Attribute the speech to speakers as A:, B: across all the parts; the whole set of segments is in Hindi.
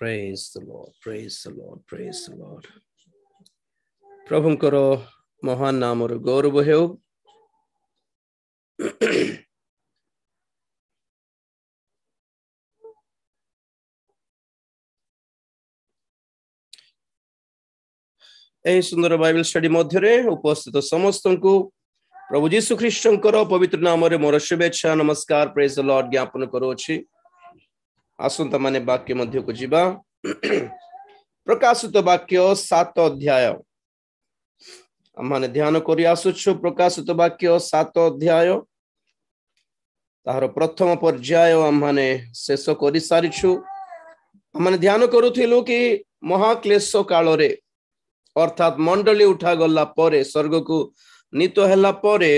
A: Praise the Lord, praise the Lord, praise the Lord. प्रभुଙ୍କର महान नामर गौरव हेउ। सुंदर बाइबल स्टडी मध्य उपस्थित समस्त को प्रभु जीशु ख्रीष्टर पवित्र नाम मोर शुभेच्छा नमस्कार प्रेज द लॉर्ड ज्ञापन करुछि। आसंता माने वाक्य मध्य को जीवा। प्रकाशित वाक्य 7 अध्याय आम ध्यान करि आसुछु। प्रकाशित वाक्य 7 अध्याय तार प्रथम पर्याय आम शेष कर सारिछु। आम ध्यान करूथिलु कि महाक्लेश काल रे अर्थात मंडली उठा गला परे स्वर्ग को नीत हैला परे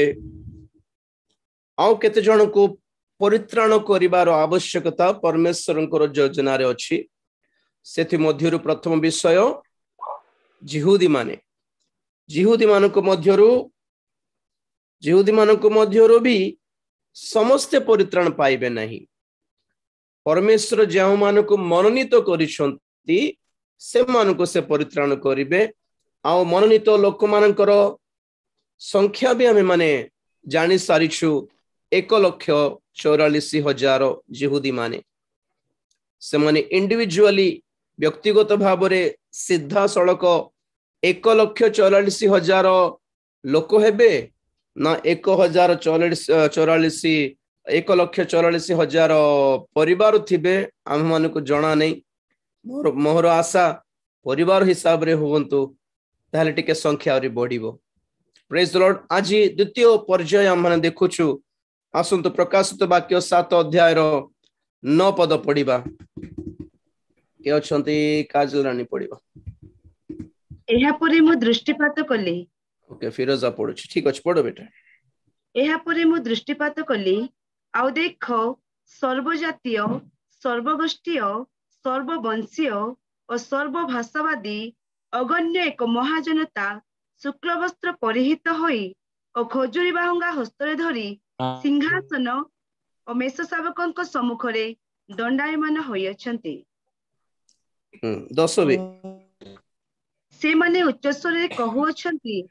A: आउ केते जन को परित्राण करिवार आवश्यकता परमेश्वरंकर योजना रे अछि। सेथि मध्यरु प्रथम विषय जिहुदी मानको मध्यरु भी समस्ते परित्राण पाइबे नहीं। परमेश्वर जेउ मानको मनोनीत करिसंती से मानको से परित्राण करिवे। आउ मनोनीत लोक मानकर संख्या भी हमें माने जानी सारिछु 1,44,000 जिहुदी माने से माने इंडिविजुअली व्यक्तिगत भाव रे सीधा सड़क 1,44,000 लोक हेबे ना 1,44,000 परिवार थिबे आम मानको जणा नहीं। मोर आशा परिवार हिसाब रे होवंतु ताले टिके संख्या रे बढ़िबो। Praise the Lord. आज द्वितीय पर्याय हम माने देखुछु। आसंत प्रकाशित वाक्य 7 अध्याय 9 पद पढ़िबा। के अछंती काजल रानी पढ़िबा।
B: एहा परे मु दृष्टिपात कली।
A: ओके फिरोजा पढुछि। ठीक अछि पढो बेटा।
B: एहा परे मु दृष्टिपात कली आउ देखो सर्वजातीय सर्वगोष्ठीय सर्ववंशीय और सर्वभाषावादी अगण्य एक महाजनता शुक्ल वस्त्र परिहित होई और खजुरी बाहुंगा हस्तरे धरी सिंहासन और मेष शावकଙ୍କ सम्मुखरे दंडायमान होई अछंती।
A: 10 भी
B: से माने उच्च स्वरे कहू अछंती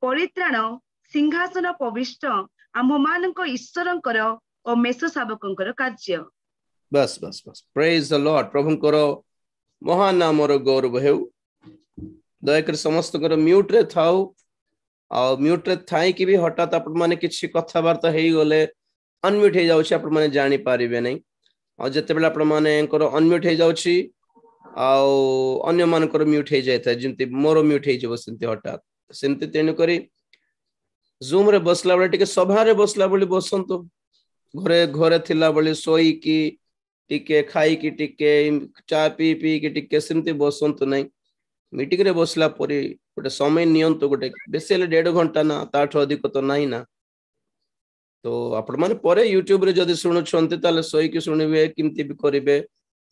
B: परित्राण सिंहासन प्रविष्ट आम मानक ईश्वरंकर और मेष शावकଙ୍କର कार्य।
A: बस बस बस प्रेज द लॉर्ड। प्रभुଙ୍କର महान नामर गौरव हेउ। दयाकर समस्त म्यूट रे थाउ आ म्यूट रे थाई कि भी हठात आपण माने किछि कथावार्ता हेई गले अनम्यूट हे जाउछि आपण माने जानि पारिबे नै। आ जते बेला आपण माने एंकर अनम्यूट हे जाउछि आ अन्य मानकर म्यूट हे जायता जिंति मोर म्यूट हे जबो सिंति हठात सिंति तेनु करी जूम रे बसला बेले टिके सभा रे बसला बोली बसंतो घरे घरे थिला बोली सोई की टिके खाई की टिके चा पी पी की टिके सिंति बसंतो नै। मीटिंग रे बसला परी गोटे समय नियंतो गोटे बेसी 1.5 घंटा ना ताठ अधिक तो नाही ना। तो आपण माने परे यूट्यूब रे जदी सुनु छंते ताले सोई की सुनिबे किमती भी करिवे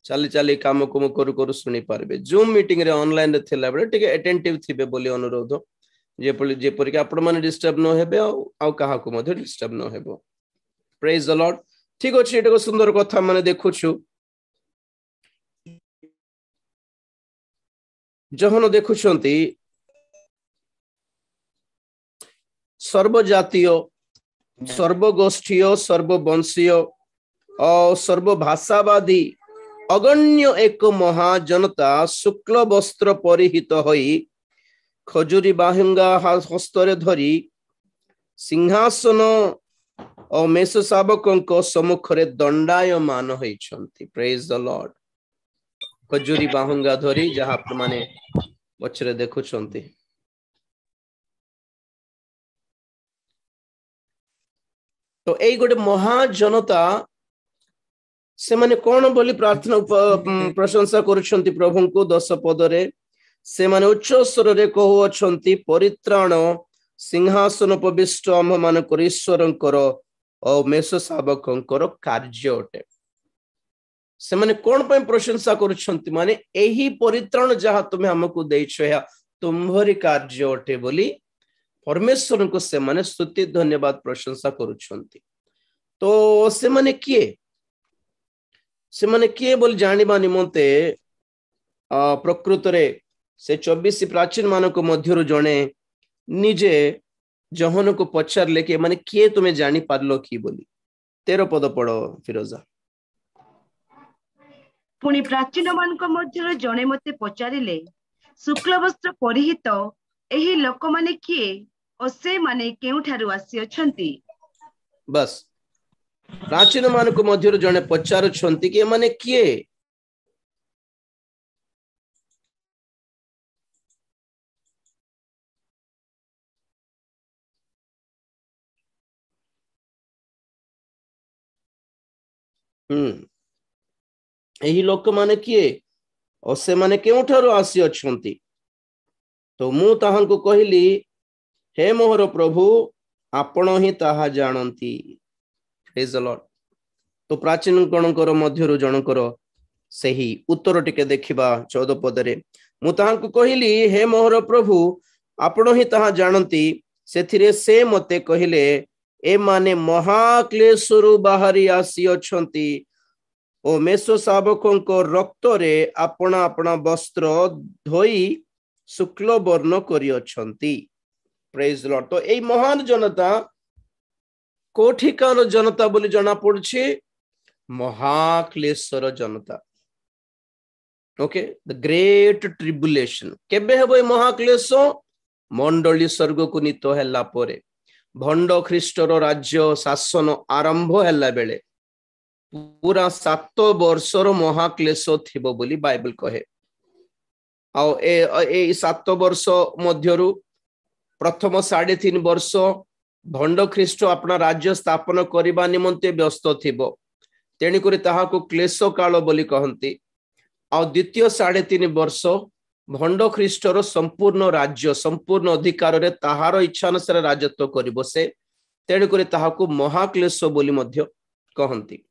A: चाली चाली काम को करू करू सुनी पारबे। जूम मीटिंग रे ऑनलाइन रे थिला बेले टिके अटेंटिव थिबे बोली अनुरोध जे परी कि आपण माने डिस्टर्ब न हेबे आ काहा को मध्ये डिस्टर्ब न हेबो। Praise the Lord. ठीक अछि एटा को सुंदर कथा माने देखुछु। जहन देखुछंती सर्वजातीय सर्वगोष्ठीय सर्ववंशीय और सर्वभाषावादी अगण्य एक महाजनता शुक्ल वस्त्र परिहित होई खजुरी बाहुंगा हस्तरे धरी सिंहासन और मेष शावकଙ୍କ सम्मुखरे दंडायमान होइछंती। Praise the Lord. खजुरी बाहुंगा धरी जहा आपण माने पछरे देखुछंती। तो एई गोटे महाजनता से माने कोन बोली प्रार्थना प्रशंसा करूछंती प्रभु को 10 पद रे से माने उच्च स्वर रे कहू अछंती परित्राण सिंहासन प्रविष्ट आम मानकर ईश्वरंकर और मेष शावकଙ୍କର कार्य अटे। से माने कोन पय प्रशंसा करूछंती माने एही परित्राण जहा तुमे हमकु देइछो या तुम्हरी कार्य अटे बोली परमेश्वर को से माने स्तुति धन्यवाद प्रशंसा करूछंती। तो से माने किए बोल जानिबा निमंते प्रकृत रे से 24 प्राचीन मानक मध्यरु जणे निजे जहन को पचारले कि माने किए तुम्हें जानी पारलो कि बोली 13 पद पढ़ो फिरोजा।
B: पुणी प्राचीन मानक मध्यरु जणे मते पचारिले शुक्ल वस्त्र परिहित एही लोक माने किए और से माने केउठारु आसी अछंती।
A: बस प्राचीन मानक मध्यरु जणे पचारुछंती कि माने किए यही लोक माने किए और से माने केउठारु आसी अछंती। तो मु ताहांको कहली हे मोहर प्रभु आपण ही ताहा जानती। Praise the Lord. तो प्राचीन गणकर मध्यरु जनकर सही उत्तर टिके देखिबा 14 पदरे मु ताहांको कहली हे मोहर प्रभु आपण ही ताहा जानती। सेथिरे से मते कहिले ए माने महाक्लेशरु बाहरी आसी अछंती ओ मेसो शावकों को रक्त रे अपना अपना वस्त्र धोई शुक्ल वर्ण करी अछंती। Praise the Lord. तो ए महान जनता कोठिकार जनता बोली जना पड़छे महाक्लेशर जनता। ओके द ग्रेट ट्रिब्युलेशन केबे हेबो महाक्लेश मंडली स्वर्ग को नीत हैला परे भंड ख्रीष्टर राज्य शासन आरंभ हैला बेले पूरा 7 वर्षर महाक्लेश थिबो बोली बाइबल कहे। आ ए 7 वर्ष मध्यरु प्रथम 3.5 वर्ष भंड ख्रीष्ट अपना राज्य स्थापन करबा निमंते व्यस्त थिबो तेणी करी ताहाको क्लेश काल बोली कहंती। आ द्वितीय 3.5 वर्ष भंड ख्रीष्टर संपूर्ण राज्य संपूर्ण अधिकार रे ताहार इच्छा अनुसार राजत्व करिबो से तेणी करी ताहाको महाक्लेश बोली मध्य कहंती।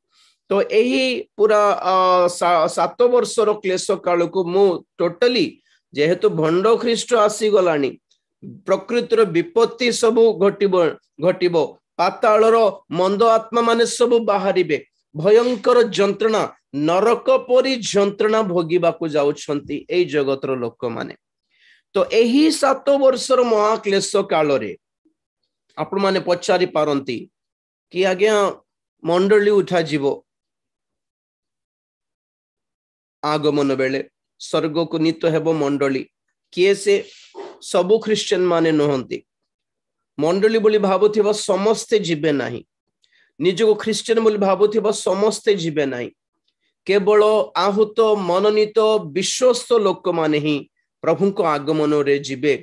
A: तो यही पूरा 7 वर्षर क्लेश काल को मु टोटली जेहेतु भंड ख्रीष्ट आसी गलानी प्रकृतिर विपत्ति सब घटिबो पाताळर मंद आत्मा माने सब बाहरिबे भयंकर जंत्रणा नरक परी जंत्रणा भोगिबाकू जाउछंती एई जगतर लोक माने। तो एही 7 वर्षर महाक्लेश काल रे आपण माने पचारि पारंती कि आज्ञा मंडली उठा जीवो आगमन बेले स्वर्ग को नीत हेबो मंडली किए से सबु ख्रिश्चियन माने नहंती मंडली बोली भाबुथिबा समस्ते जीवे नाही निजको ख्रिश्चियन बोली भाबुथिबा समस्ते जीवे नाही केवल आहूत मननीत विश्वस्त लोक माने ही प्रभु को आगमन रे जीवे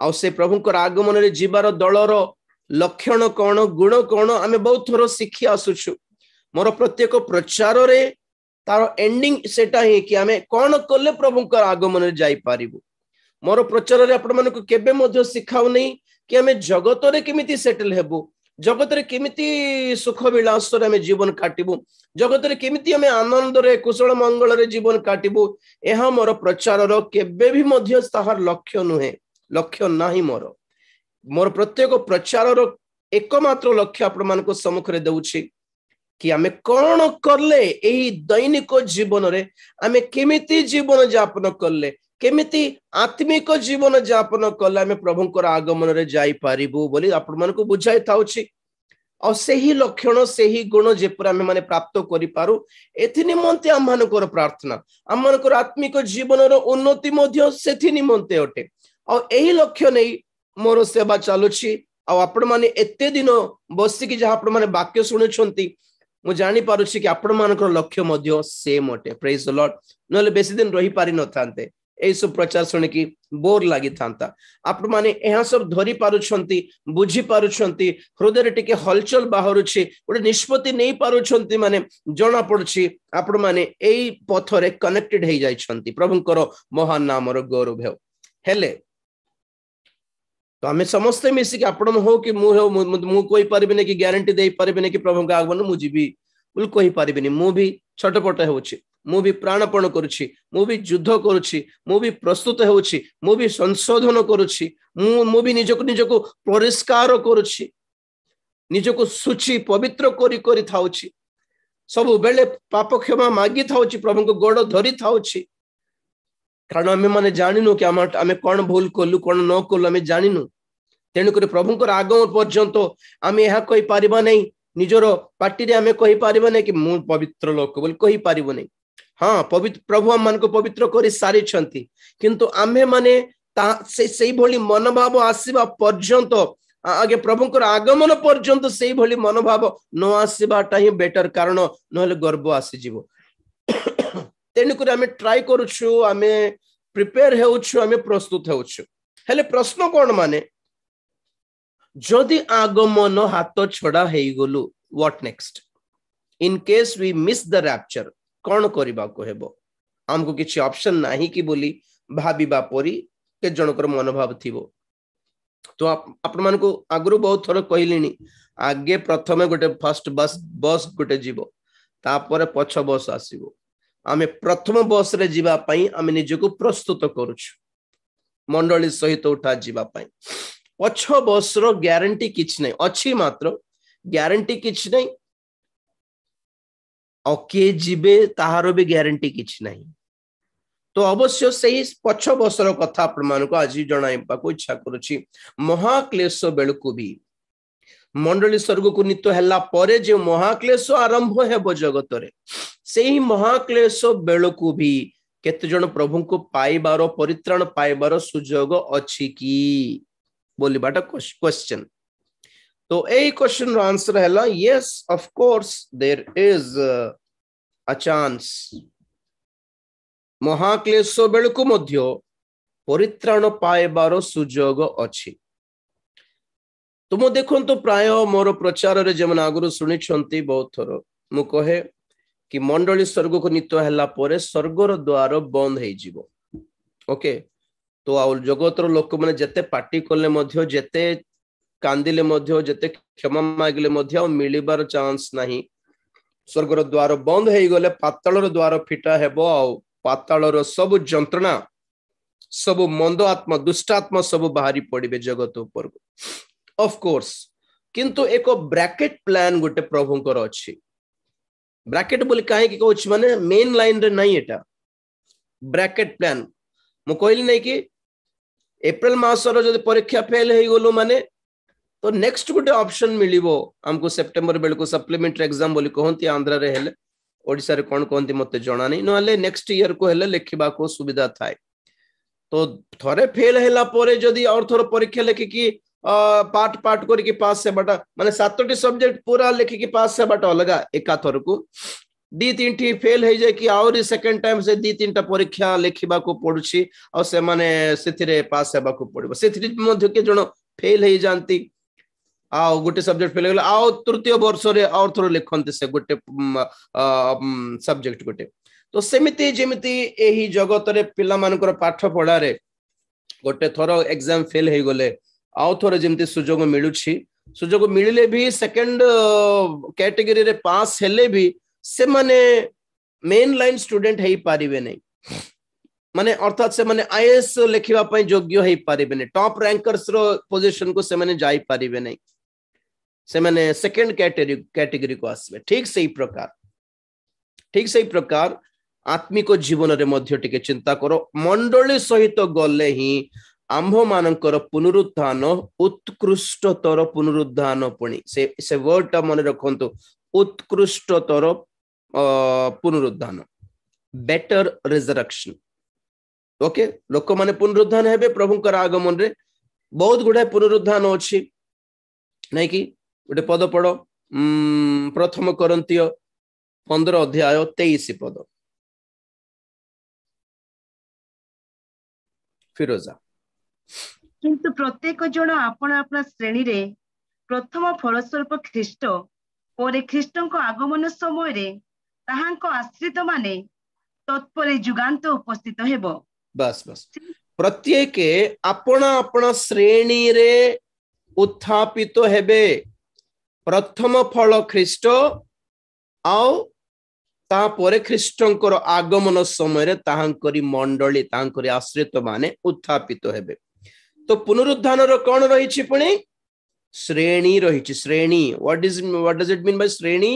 A: आ से प्रभु को आगमन रे जीवार दलर लक्षण कौन गुण कौन आमे बहुत थोर शिखी आसुछु। मोर प्रत्येक प्रचार रे तार एंडिंग सेटा ही कि आमे कौन कले प्रभु को आगमन रे जाई पारिबु। मोर प्रचार रे आपण मानको केबे मध्य सिखाउ नहीं कि आमे जगत रे केमिति सेटल हेबु जगत रे केमिति सुख विलास रे आमे जीवन काटिबु जगत रे केमिति आमे आनंद रे कुशल मंगल रे जीवन काटिबु एहा मोर प्रचार रो केबे भी मध्य ताहार लक्ष्य नुहे लक्ष्य नाही। मोर प्रत्येक प्रचार रो एकमात्र लक्ष्य आपण मानको सम्मुख रे देउछि कि आमे कौन करले एही दैनिक जीवन रे आमे केमिति जीवन यापन करले केमिति आत्मिक जीवन यापन कले आमे प्रभुंकर आगमन रे जाई पारिबु बोली आपण मानको बुझाई थाउछि और सही लक्षण सही गुण जेपर आमे माने प्राप्त करि पारु एथि निमंते आम मानकर प्रार्थना आम मानकर आत्मिक जीवन रो उन्नति मध्य सेथि निमंते अटे और एही लक्ष्य नै मोर सेवा चालुछि। आ आपण माने एते दिन बसी कि जहा आपण माने वाक्य सुनुछंती मु जानि पारुछि कि आपण मानकर लक्ष्य मध्य सेम अटे। Praise the Lord. नले बेसी दिन रही पारि न थांते ए सब प्रचार सुनि कि बोर लागि थांता आपण माने एहा सब धरि पारुछंती बुझी पारुछंती हृदय रे टिके हलचल बाहरुछि ओडे निष्पत्ति नै पारुछंती माने जणा पडछि आपण माने एई पथ रे कनेक्टेड हे जाइछंती प्रभुंकर महान नाम रो गौरव हेउ हेले। तो आमे समस्त मिसिक आपण हो कि मु कोइ परबिने कि ग्यारंटी देई परबिने कि प्रभु का आगमन मु जीबी बोल कोइ परबिने मु भी छटपट होउछि मु भी प्राणपण करूछि मु भी युद्ध करूछि मु भी प्रस्तुत होउछि मु भी संशोधन करूछि मु भी निजको परिष्कार करूछि निजको सुचि पवित्र करी थाउछि सब बेले पाप क्षमा मागी थाउछि प्रभु को गोड़ धरि थाउछि कारण आमे माने जानिनु कि आमे कौन भूल कलु कौन न कलु आमे जानिनु तेणुक प्रभुंकर आगम पर्यंत आमे यह कहि पारिबा नहीं निजर पार्टी रे आमे कहि पारिबा नहीं कि मु पवित्र लोक बोल कहि पारिबो नहीं हाँ पवित्र प्रभु हम मान को पवित्र करि सारी छंती किंतु आमे माने से भली मनोभाव आसीबा पर्यंत आगे प्रभुंकर आगमन पर्यंत से भली मनोभाव न आसीबाटा ही बेटर कारण नहले गर्व आसी जीवो तेणुक आमे ट्राई करूछु आमे प्रिपेयर हेउछु आमे प्रस्तुत हेउछु हेले प्रश्न कोन माने जदि आगमन हाथ छड़ा हे गलु what next in case we miss the rapture कौन करबा को हेबो हमको किछि ऑप्शन नाही कि बोली भाबीबा परी के जनकर मनोभाव थिबो तो आपण मान को आगरु बहुत थोर कहलिनी आगे प्रथमे गोटे फर्स्ट बस गोटे जीवो तापर पछ बस आसीबो आमे प्रथम बस रे जीवा पई आमे निजको प्रस्तुत करूछु मंडली सहित उठा जीवा पई पछ बस रो ग्यारंटी किछ नै अछि मात्र ग्यारंटी किछ नै ओके जीवे ताहारो भी ग्यारंटी किछ नै तो अवश्य सही पछ बसर कथा आपण मान को आज जणाइबा को इच्छा करूछि महाक्लेश बेलकु भी मंडली स्वर्ग को नित्य हल्ला परे जे महाक्लेश आरंभ हेबो जगत रे सेही महाक्लेश बेलकु भी केते जण प्रभु को पाइबार परित्राण पाइबार सुजोग अछि की बोलिबाटा क्वेश्चन तो ए क्वेश्चन रो आंसर हैला yes of course there is a chance महाक्लेश बेलकु मध्य परित्राण पाइबार सुजोग अछि तुम देखो तो प्राय मोर प्रचार रे जेमन आगुरु सुनि छंती बहुत थोर मु कहे कि मंडली स्वर्ग को नित्य हल्ला परे स्वर्गर द्वार बंद हे जीवो ओके तो आ जगतर लोक माने जते पार्टी करले मध्य जते कांदिले मध्य जते क्षमा मागिले मध्य मिलिबार चांस नाही स्वर्गर द्वार बंद हे गले पाताळर द्वार फिटा हेबो आ पाताळर सब जंत्रणा सब मंद आत्मा दुष्ट आत्मा सब बाहरी पड़िबे जगत ऊपर ऑफ कोर्स किंतु एक ब्रैकेट प्लान गोटे प्रभुंकर अछि ब्रैकेट बोली काहे कि कहूछ माने मेन लाइन रे नहीं एटा ब्रैकेट प्लान मु कहली नहीं कि अप्रैल मासर जदि परीक्षा फेल हे गलु माने तो नेक्स्ट गोटे ऑप्शन मिलिबो हमको सितंबर बेल को सप्लीमेंटरी एग्जाम बोली कहंती आंध्र रे हेले ओडिसा रे कोन कहंती मते जणा नहीं नले नेक्स्ट ईयर को हेले लिखिबा को सुविधा थाए तो थरे फेल हैला परे जदि और थोर परीक्षा लेखि कि पार्ट पार्ट करके पास से बटा माने 7टी सब्जेक्ट पूरा लिखि कि पास से बटा अलगा एका थर को दी 3टी फेल हे जाय कि और सेकंड टाइम से दी 3टा परीक्षा लिखिबा को पडुछि और से माने सेथिरे पास हेबा को पड़िबो सेथिरे मध्य के जण फेल हे जानती आ गोटे सब्जेक्ट फेल गेला आ तृतीय वर्ष रे और थोर लिखंते से गोटे सब्जेक्ट गोटे तो सेमिति जेमिति एही जगत रे पिला मानकर पाठ पढा रे गोटे थोर एग्जाम फेल हे गले आउ थोर जेमिति सुजोग मिलुछि सुजोग मिलिले भी सेकंड कैटेगरी रे पास हेले भी से माने मेन लाइन स्टूडेंट हे पारिबे नै माने अर्थात से माने आईएएस लिखिबा पई योग्य हे पारिबे नै टॉप रैंकर्स रो पोजीशन को से माने जाई पारिबे नै से माने सेकंड कैटेगरी को आसबे ठीक सही प्रकार आत्मिक जीवन रे मध्य टिके चिंता करो मंडली सहित गले ही आंभ मानकर पुनरुत्थान उत्कृष्टतर पुनरुत्थान पुणी से वर्ड टा मन रखंतु उत्कृष्टतर पुनरुत्थान बेटर रिजरेक्शन ओके लोक माने पुनरुत्थान हेबे प्रभुकर आगमन रे बहुत गुडा पुनरुत्थान अछि नै कि गोटे पद पढ़ो प्रथम कोरिन्थिय 15 अध्याय 23 पद फिरोजा
B: किंतु प्रत्येक जन आपण आपण श्रेणी रे प्रथम फलस्वरूप ख्रीष्ट और ख्रीष्ट आगमन समय रे ताहांक आश्रित माने तत्पर जुगांत उपस्थित हेबो
A: बस प्रत्येक आपण आपण श्रेणी रे उत्थापित हेबे प्रथम फल ख्रीष्ट आउ तापरे ख्रीष्टंकर आगमन समय रे ताहांकरी मंडली ताहांकरी आश्रित माने उत्थापित हेबे तो पुनरुत्थान रो कोन रहिछि पुणी श्रेणी रहिछि श्रेणी what does it mean by श्रेणी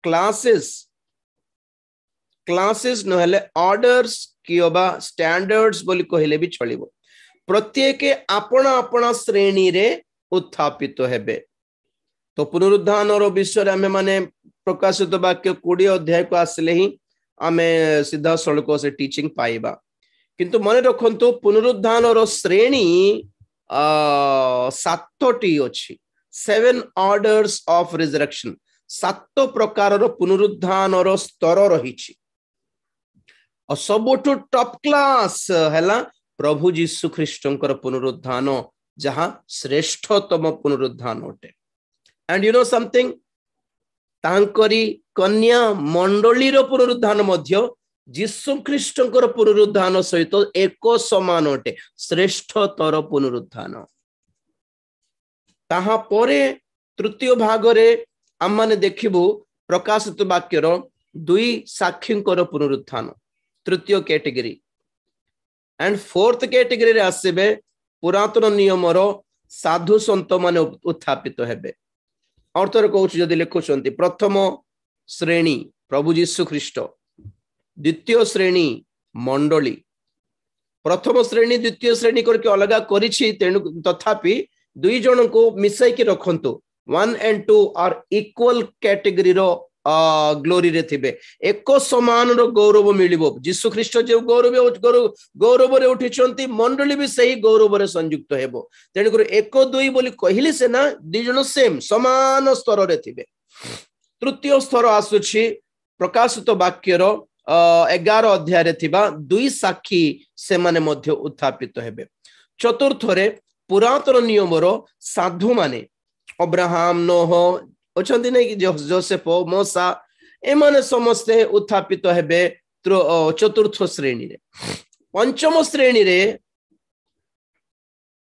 A: क्लासेस क्लासेस नहले ऑर्डर्स किबा स्टैंडर्ड्स बोली कहले भी चलिबो प्रत्येक आपण आपण श्रेणी रे उत्थापित हेबे तो पुनरुद्धान और विषय आम माने प्रकाशित वाक्य 20 अध्याय को आसले ही आमे सीधा सड़क से टीचिंग पाइबा किंतु मन रखंतु पुनरुद्धान और श्रेणी 7टी अछि 7 ऑर्डर्स ऑफ रिजरेक्शन 7 प्रकार पुनरुद्धान और स्तर रही और सबुठु टॉप क्लास हैला प्रभु जीशु ख्रीष्टंकर पुनरुद्धान जहां श्रेष्ठतम पुनरुद्धान होते एंड यू नो समथिंग तांकरी कन्या मंडली रो पुनरुद्धान मध्य जीशु ख्रीष्टंकर पुनरुद्धान सहित एक समान अटे श्रेष्ठतर पुनरुद्धान ताहा परे तृतीय भाग रे आम माने देखिबु प्रकाशित वाक्यर 2 साक्षींकर पुनरुत्थान तृतीय कैटेगरी एंड फोर्थ कैटेगरी रे आसीबे पुरातन नियम रो साधु संत माने उत्थापित हेबे और तर कहूँ जदि लिखुचंती प्रथम श्रेणी प्रभु जीशु ख्रीष्ट द्वितीय श्रेणी मंडली प्रथम श्रेणी द्वितीय श्रेणी करके अलग करिछि तेणु तथापि 2 जन को मिसाई के रखंतु 1 and 2 आर इक्वल कैटेगरी रो ग्लोरी रे थिबे एक समान रो गौरव मिलिबो जीशु ख्रीष्ट जे गौरव रे उठिचंती मंडली भी सही गौरव रे संयुक्त हेबो तेणु कर 1 2 बोली कहिले से ना 2 जन सेम समान स्तर रे थिबे तृतीय स्तर आसुछि प्रकाशित वाक्य रो 11 अध्याय रे थिबा 2 साक्षी से माने मध्य उत्थापित हेबे चतुर्थ रे पुरातन नियम रो साधु माने अब्राहम नोह अछंती नै कि जोसेफ मोसा ए माने समस्ते उत्थापित हेबे चतुर्थ श्रेणी रे पंचम श्रेणी रे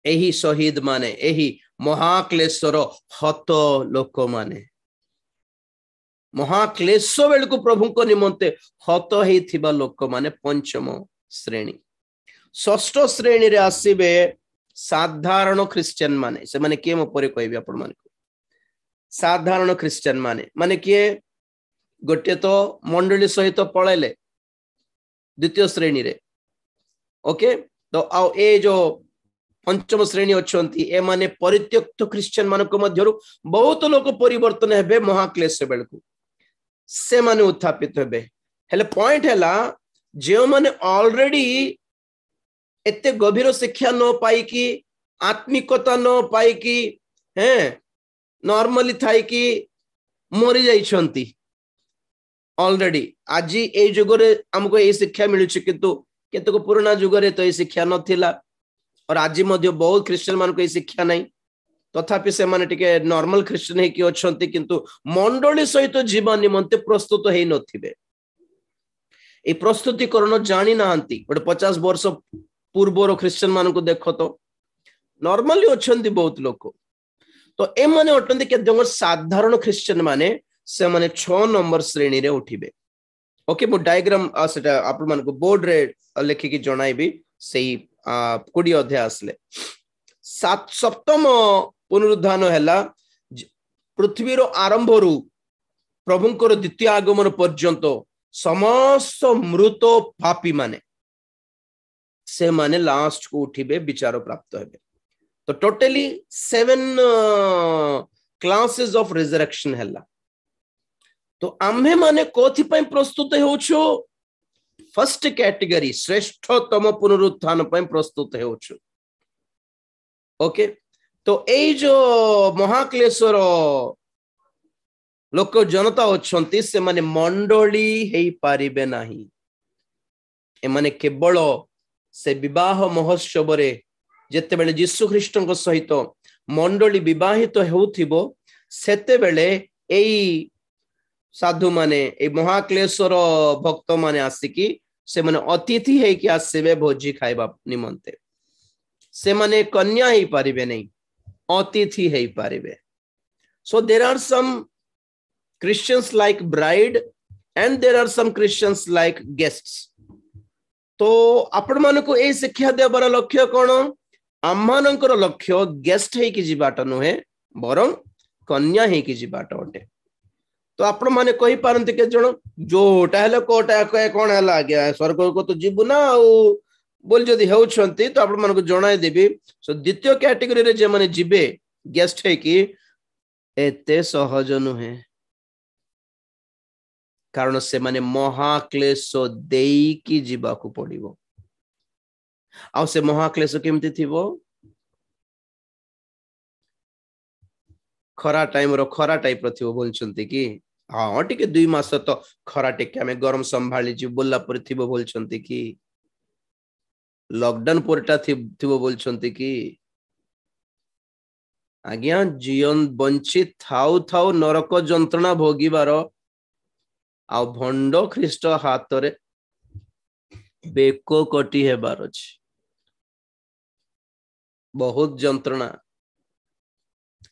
A: एही शहीद माने एही महाक्लेशर हत लोक माने महाक्लेश बेलू प्रभु को निमंते हत हेथिबा लोक माने पंचम श्रेणी षष्ठ श्रेणी रे आसीबे साधारण क्रिश्चियन माने से माने के मो परे कहबी आपण माने साधारण क्रिश्चियन माने किए गोटे तो मंडली सहित पळेले द्वितीय श्रेणी रे ओके तो आ ए जो पंचम श्रेणी अछंती ए माने परित्यक्त क्रिश्चियन मानको मध्यरु बहुत लोक परिवर्तन हेबे महाक्लेश बेलकु से माने उत्थापित हेबे हेले पॉइंट हैला जे माने ऑलरेडी एते गभीर शिक्षा न पाई कि आत्मिकता न पाई कि हैं नॉर्मली थाई कि मरी जाइछंती ऑलरेडी आज ए जुग रे हमको ए शिक्षा मिलु छि किंतु केतको पुराना जुग रे तो ए शिक्षा नथिला और आज मध्य बहुत क्रिश्चियन मान को ए शिक्षा नहीं तथापि से माने टिके नॉर्मल क्रिश्चियन हे कि अछंती किंतु मंडली सहित जीवन निमंते प्रस्तुत हेई नथिबे ए प्रस्तुतिकरण जानि नाहंती बट 50 वर्ष पूर्वर क्रिश्चियन मान को देखो तो नॉर्मली अछंती बहुत लोक तो ए माने अटंती के जंग साधारण क्रिश्चियन माने से माने 6 नंबर श्रेणी रे उठिबे ओके मो डायग्राम सेटा आपण मान को बोर्ड रे लिखि की जणाइबी सेही 20 अध्याय आसले सप्तम पुनरुद्धान हैला पृथ्वी रो आरंभ रु प्रभुंकर द्वितीय आगमन पर्यंत समस्त मृत पापी माने से माने लास्ट को उठिबे विचार प्राप्त हेबे तो टोटली 7 क्लासेस ऑफ रिजरेक्शन हैला तो आम्हे माने कोथि पय प्रस्तुत होछु फर्स्ट कैटेगरी श्रेष्ठतम पुनरुत्थान पय प्रस्तुत होछु ओके तो ए जो महाक्लेशर लोक जनता अछंती से माने मंडली हेई पारिबे नाही ए माने केवल से विवाह महोत्सव रे जेते बेले यीशु ख्रीष्टଙ୍କ सहित मंडली विवाहित हेउथिबो सेते बेले एई साधु माने ए महाक्लेशर भक्त माने आसिकी से माने अतिथि हे कि आसेबे भोजी खाइबा निमंते से माने कन्या ही पारिबे नहीं अतिथि हे पारिबे so there are some Christians like bride and there are some Christians like guests तो आपण मानको ए शिक्षा देबार लक्ष्य कोन आम्मानकर लक्ष्य गेस्ट है कि जीवाटा नुहे बरं कन्या है कि जीवाटा अटे तो आपण माने कहि पारंती के जण जोटा हेले कोटा कोन हला आज्ञा स्वर्ग को तो जीवु ना बोल जदि हेउछंती तो आपण मानको जणाय देबी। सो द्वितीय कैटेगरी रे जे माने जिबे गेस्ट है कि एते सहज नुहे, कारण से माने महाक्लेश देई की जीवा को पड़िबो। आ से महाक्लेश केमती थिबो, खरा टाइम रो खरा टाइप रो थिबो बोलछंती कि हां टिके 2 मास तो खरा टिके हमें गरम संभाली जी बोलला पर थिबो बोलछंती कि लॉकडाउन परटा थिबो बोलछंती कि आज्ञा जीवन वंचित थाउ थाउ नरक जंत्रणा भोगिबार आ भंड ख्रीष्ट हाथ रे बेको कटी हेबार अछि। बहुत जंत्रणा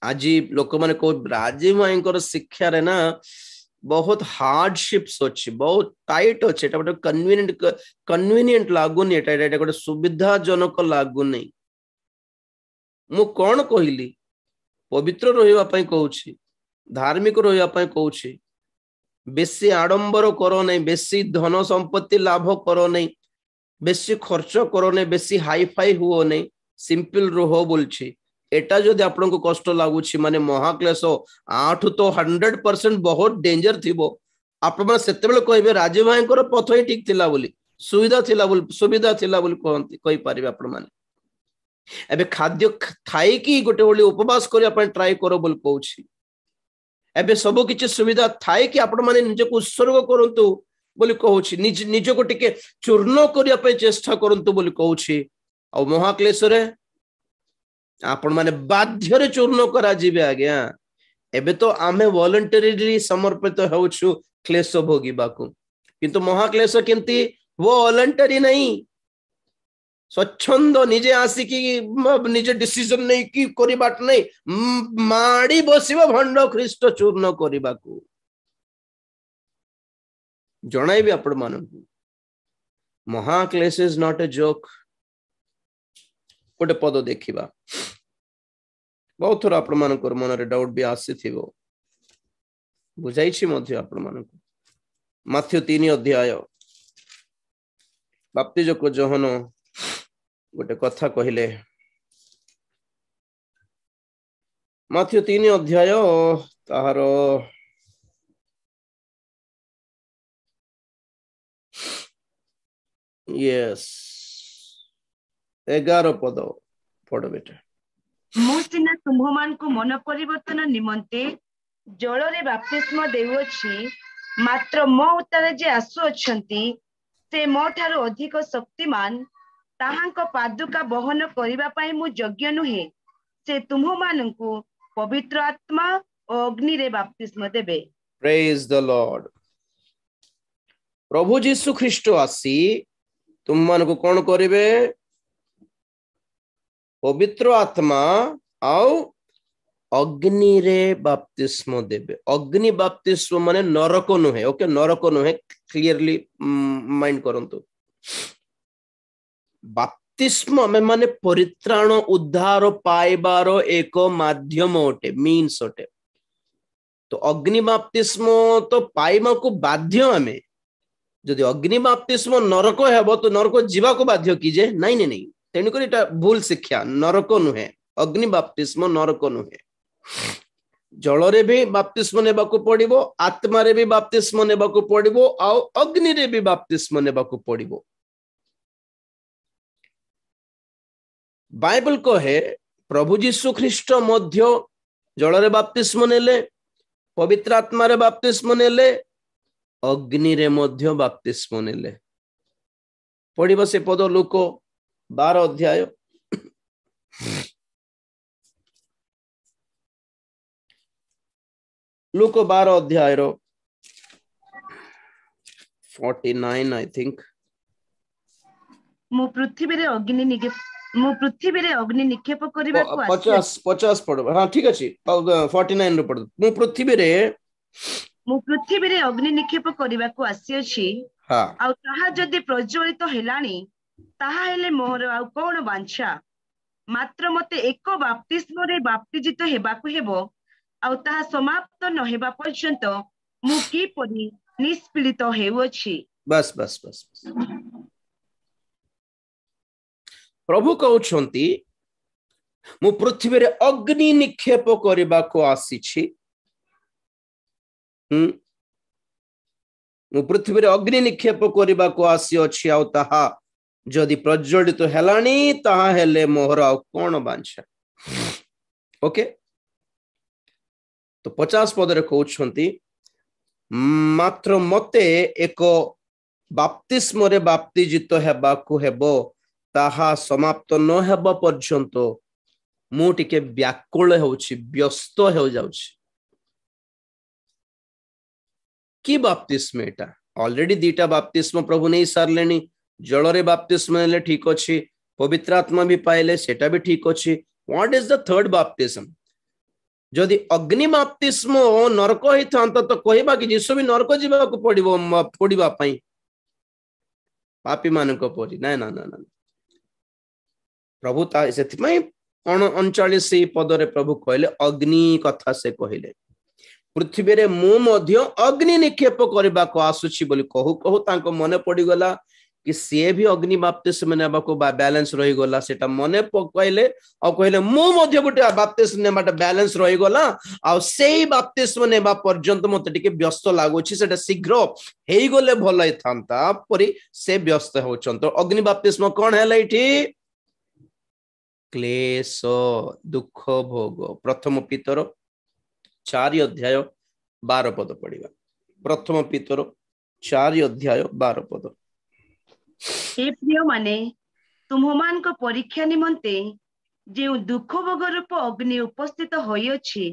A: आज लोक माने को राजीव माईंकर शिक्षा रे ना बहुत हार्डशिप्स अच्छी, बहुत टाइट अच्छे, गोटे कन्वीनियंट लागुनि, एटा गोटे सुविधाजनक लागुनि। मु कौन कहली पवित्र रहिबा पई कहूछि, धार्मिक रहिबा पई कहूछि, बेसी आडंबर करो नहीं, बेसी धन संपत्ति लाभ करो नहीं, बेसी खर्च करो नहीं, बेसी हाई फाई हुओ नहीं, सिंपल रहो बोलछि। एटा जदि आपन को कष्ट लागुछि माने महाक्लेश 8 तो 100% बहुत डेंजर थिबो। आप माने सेते बेले कहबे राजीव भाईंकर पथ ही ठीक थिला बोली, सुविधा थिला बोली कहंती कहि परिबे आपन माने। एबे खाद्य खाई की गोटे ओली उपवास करिया पय ट्राई करो बोल कहूछि। एबे सब किछि सुविधा थाई कि आपण माने निज को उत्सर्ग करंतु बोली कहूछि, निज को टिके चूर्ण करिया पय चेष्टा करंतु बोली कहूछि। आ महाक्लेश रे आपण माने बाध्य रे चूर्ण करा जिबे आज्ञा। एबे तो आमे वॉलंटरीली समर्पित होउछु क्लेश भोगिबाकू, किंतु महाक्लेश केमती वो वॉलंटरी नहीं, स्वच्छंद निजे आसिकी निजे डिसीजन नहीं कि करिबाट नहीं, माड़ी बसिबो भंड ख्रीष्ट चूर्ण करिबाकू। जणाइबे आपण मानकू महाक्लेश इज नॉट ए जोक। गोटे पद देखिबा, बहुत थोड़ा आपण मानकर मन रे डाउट भी आसी थिबो, बुझाइछि मध्य आपण मानकू। माथ्यू 3 अध्याय बाप्तिजक जोहन गोटे कथा कहिले। माथ्यू 3 अध्याय ताहार यस 11 पद पढ़ बेटा।
B: मु सिना तुम्हमान को मन परिवर्तन निमंते जल रे बाप्तिस्म देउछि, मात्र मो उतारे जे आसु अछंती से मो ठारो अधिक शक्तिमान, ताहांको पादुका बहन करिबा पई मु योग्य नुहे। से तुम्हमानंकु पवित्र आत्मा और अग्नि रे बाप्तिस्म देबे।
A: Praise the Lord. प्रभु यीशु ख्रीष्ट आसी तुम मान को कौन करिवे? पवित्र आत्मा आउ अग्नि रे बाप्तिस्म देबे। अग्नि बाप्तिस्म माने नरक नुहे। ओके, नरक नुहे, क्लियरली माइंड करंतु। बाप्तिस्म में माने परित्राण उद्धार पाइबार एक माध्यम अटे, मीन्स अटे। तो अग्नि बाप्तिस्म तो पाइमा को बाध्य आमे। जदि अग्नि बाप्तिस्म नरक हेबो तो नरक जीवा को बाध्य कीजे? नहीं नहीं नहीं, तेणुक एटा भूल शिक्षा। नरक नुहे, अग्नि बाप्तिस्म नरक नुहे। जल रे भी बाप्तिस्म नेबा को पड़िबो, आत्मा रे भी बाप्तिस्म नेबा को पड़िबो, आ अग्नि रे भी बाप्तिस्म नेबा को पड़िबो। बाइबल कहे प्रभु यीशु ख्रीष्ट मध्य जल रे बाप्तिस्म नेले, पवित्र आत्मा रे बाप्तिस्म नेले, अग्नि रे मध्य बाप्तिस्म नेले। पढ़िबो से पद लूक 12 अध्याय। लूक 12 अध्याय रो 49 आई थिंक।
B: मु पृथ्वी रे अग्नि निक्षेप करबा को
A: 50 पढ़ो। हां ठीक अछि, 49 रो पढ़ो। मु पृथ्वी रे
B: अग्नि निक्षेप करबा को आसी अछि।
A: हां,
B: आ ताहा जदि प्रज्वलित हेलानी, ताहा हेले मोर आ कोन बांछा। मात्र मते एक बाप्तिस्म रे बाप्तिजित हेबाकू हेबो, आ ताहा समाप्त न हेबा पर्यंत ମୁଁ କିପରି ନିଷ୍ପୀଡ଼ିତ ହେଉଅଛି।
A: बस बस बस बस प्रभु कहउछंती मु पृथ्वी रे अग्नि निक्षेप करबा को आसीछि। मु पृथ्वी रे अग्नि निक्षेप करबा को आसी अछि आ ताहा जदि प्रज्वलित हेलानी ताहा हेले मोहर आ कोन बांछा। ओके तो 50 पद रे कहउछंती मात्र मते एक बाप्तिस्म रे बाप्तिजित हेबा को हेबो ताहा समाप्त न हेबा पर्यंत मु टिके व्याकुल होउछि व्यस्त हो जाउछि। की बाप्तिस्म एटा ऑलरेडी दीटा बाप्तिस्म प्रभु नहीं सारलेनी। जल रे बाप्तिस्म नेले ठीक अछि, पवित्र आत्मा भी पाइले सेटा भी ठीक अछि। व्हाट इज द थर्ड बाप्तिस्म? जदि अग्नि बाप्तिस्म नरक होइथांत तो कहबा कि यीशु भी नरक जीवा को पड़िबो पड़िबा पई पापी मानक परि ना ना ना ना प्रभु ता सेति 39 पद रे प्रभु कहले अग्नि कथा से कहले पृथ्वी रे मु मध्य अग्नि निक्षेप करबा को आसुछि बोली कहू कहू तांको मने पड़ी गला कि से भी अग्नि बाप्तिस्म नेबा को बैलेंस रही गला। सेटा मने कहले और कहले मु मध्य गोटे बाप्तिस्म नेबाटा बैलेंस रही गला आ सेही बाप्तिस्म नेबा पर्यंत मते टिके व्यस्त लागुछि। सेटा शीघ्र हेई गले भल थांता परी से व्यस्त होचंत। अग्नि बाप्तिस्म कोन हैला इठी? क्लेश दुख भोग। प्रथम पीतर 4 अध्याय 12 पद पढ़िबा। प्रथम पीतर 4 अध्याय 12 पद।
B: हे प्रिय माने तुममान को परीक्षा निमंते जे दुख भोग रूप अग्नि उपस्थित होइअछि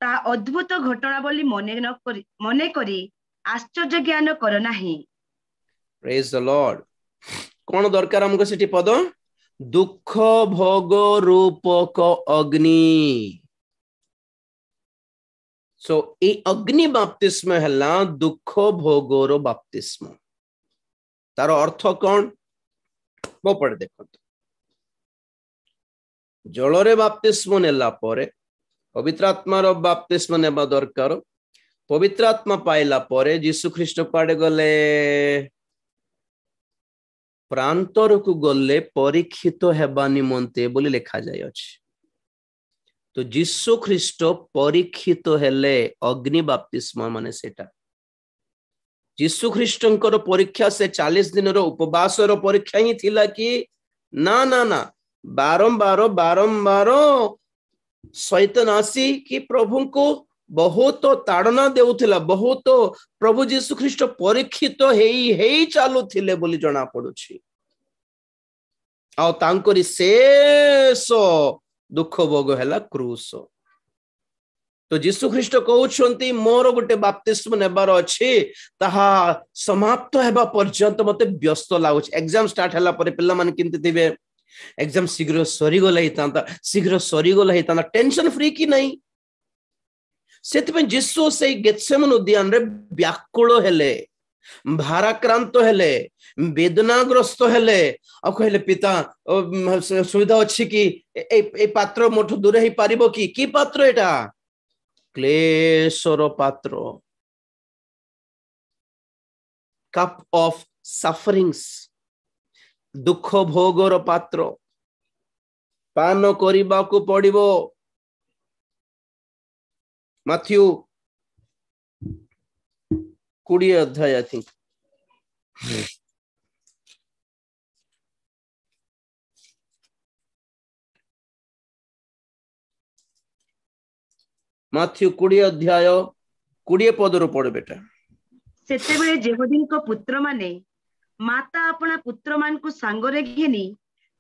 B: ता अद्भुत घटना बोली मने करी आश्चर्य ज्ञान कर नाही।
A: Praise the Lord. कोन दरकार हमको सेठी पद? दुख भोग रूपक अग्नि। सो ए अग्नि बाप्तिस्म हला दुख भोगोर बाप्तिस्म। तार अर्थ कौन मो पढ़े देखो। जलरे बाप्तिस्म नेला परे पवित्र आत्मार बाप्तिस्म नेबा दरकार। पवित्र आत्मा पाइला परे यीशु ख्रीष्ट पाड़े गले प्रांतर को गले परीक्षित हेबा निमंते बोली लिखा जाय अछि। तो यीशु ख्रीष्ट परीक्षित हेले अग्नि बाप्तिस्म माने सेटा यीशु ख्रीष्टंकर परीक्षा से 40 दिन रो उपवास रो परीक्षा ही थिला कि ना ना ना बारंबार बारंबार शैतान आसी कि प्रभु को बहुत ताड़ना देउथिला। बहुत प्रभु यीशु ख्रीष्ट परीक्षित हेई चालू थिले बोली जणा पडुछि। आ तांकरी शेष दुख भोग हैला क्रूस। तो यीशु ख्रीष्ट कहउछंती मोर गोटे बाप्तिस्म नेबार अछि ताहा समाप्त हेबा पर्यंत मते व्यस्त लागुछ। एग्जाम स्टार्ट हला परे पिल्ला मान किंति थिबे एग्जाम शीघ्र सरी गला हितांता शीघ्र सरी गला हितांता टेंशन फ्री की नहीं। सेति पे यीशु से गेत्सेमन उद्यान रे व्याकुल हेले भाराक्रांत हेले वेदनाग्रस्त हेले आ कहले पिता सुविधा अछि कि ए पात्र मोठ दूर ही पारिबो की पात्र एटा? क्लेशर पात्र। कप ऑफ सफरिंग्स दुख भोगर पात्र पान करिबा को पड़िबो। मैथ्यू 20 अध्याय आई थिंक मैथ्यू 20 अध्याय 20 पदर पढ़े बेटा।
B: सेतेबेले जेहोदीन को पुत्र माने माता अपना पुत्र मान को सांगरे घेनी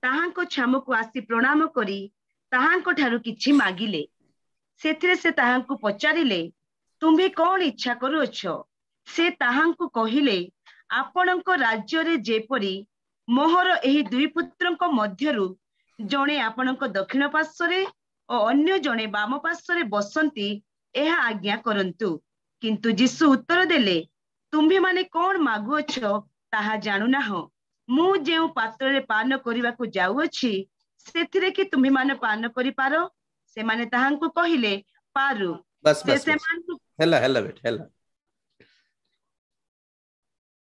B: ताहांको छाम को आसी प्रणाम करी ताहांको ठारू किछि मागिले। सेथिरे से ताहांको पचारिले तुम्ही कौन इच्छा करूअछ? से ताहांको कहिले आपणको राज्य रे जेपरी मोहर एही दुई पुत्रଙ୍କ ମଧ୍ୟରୁ जणे आपणको दक्षिण पार्श्वरे और अन्य जणे वाम पार्श्वरे बसंती एहा आज्ञा करंतु। किंतु यीशु उत्तर देले तुम्ही माने कौन मागुअछ ताहा जानु नाहो। मु जेउ पात्र रे पान करिबा को जाउअछि सेथिरे कि तुम्ही माने पान करि पारो? से माने ताहांको कहिले पारु।
A: बस बस, बस। हेला हेला बेटा हेला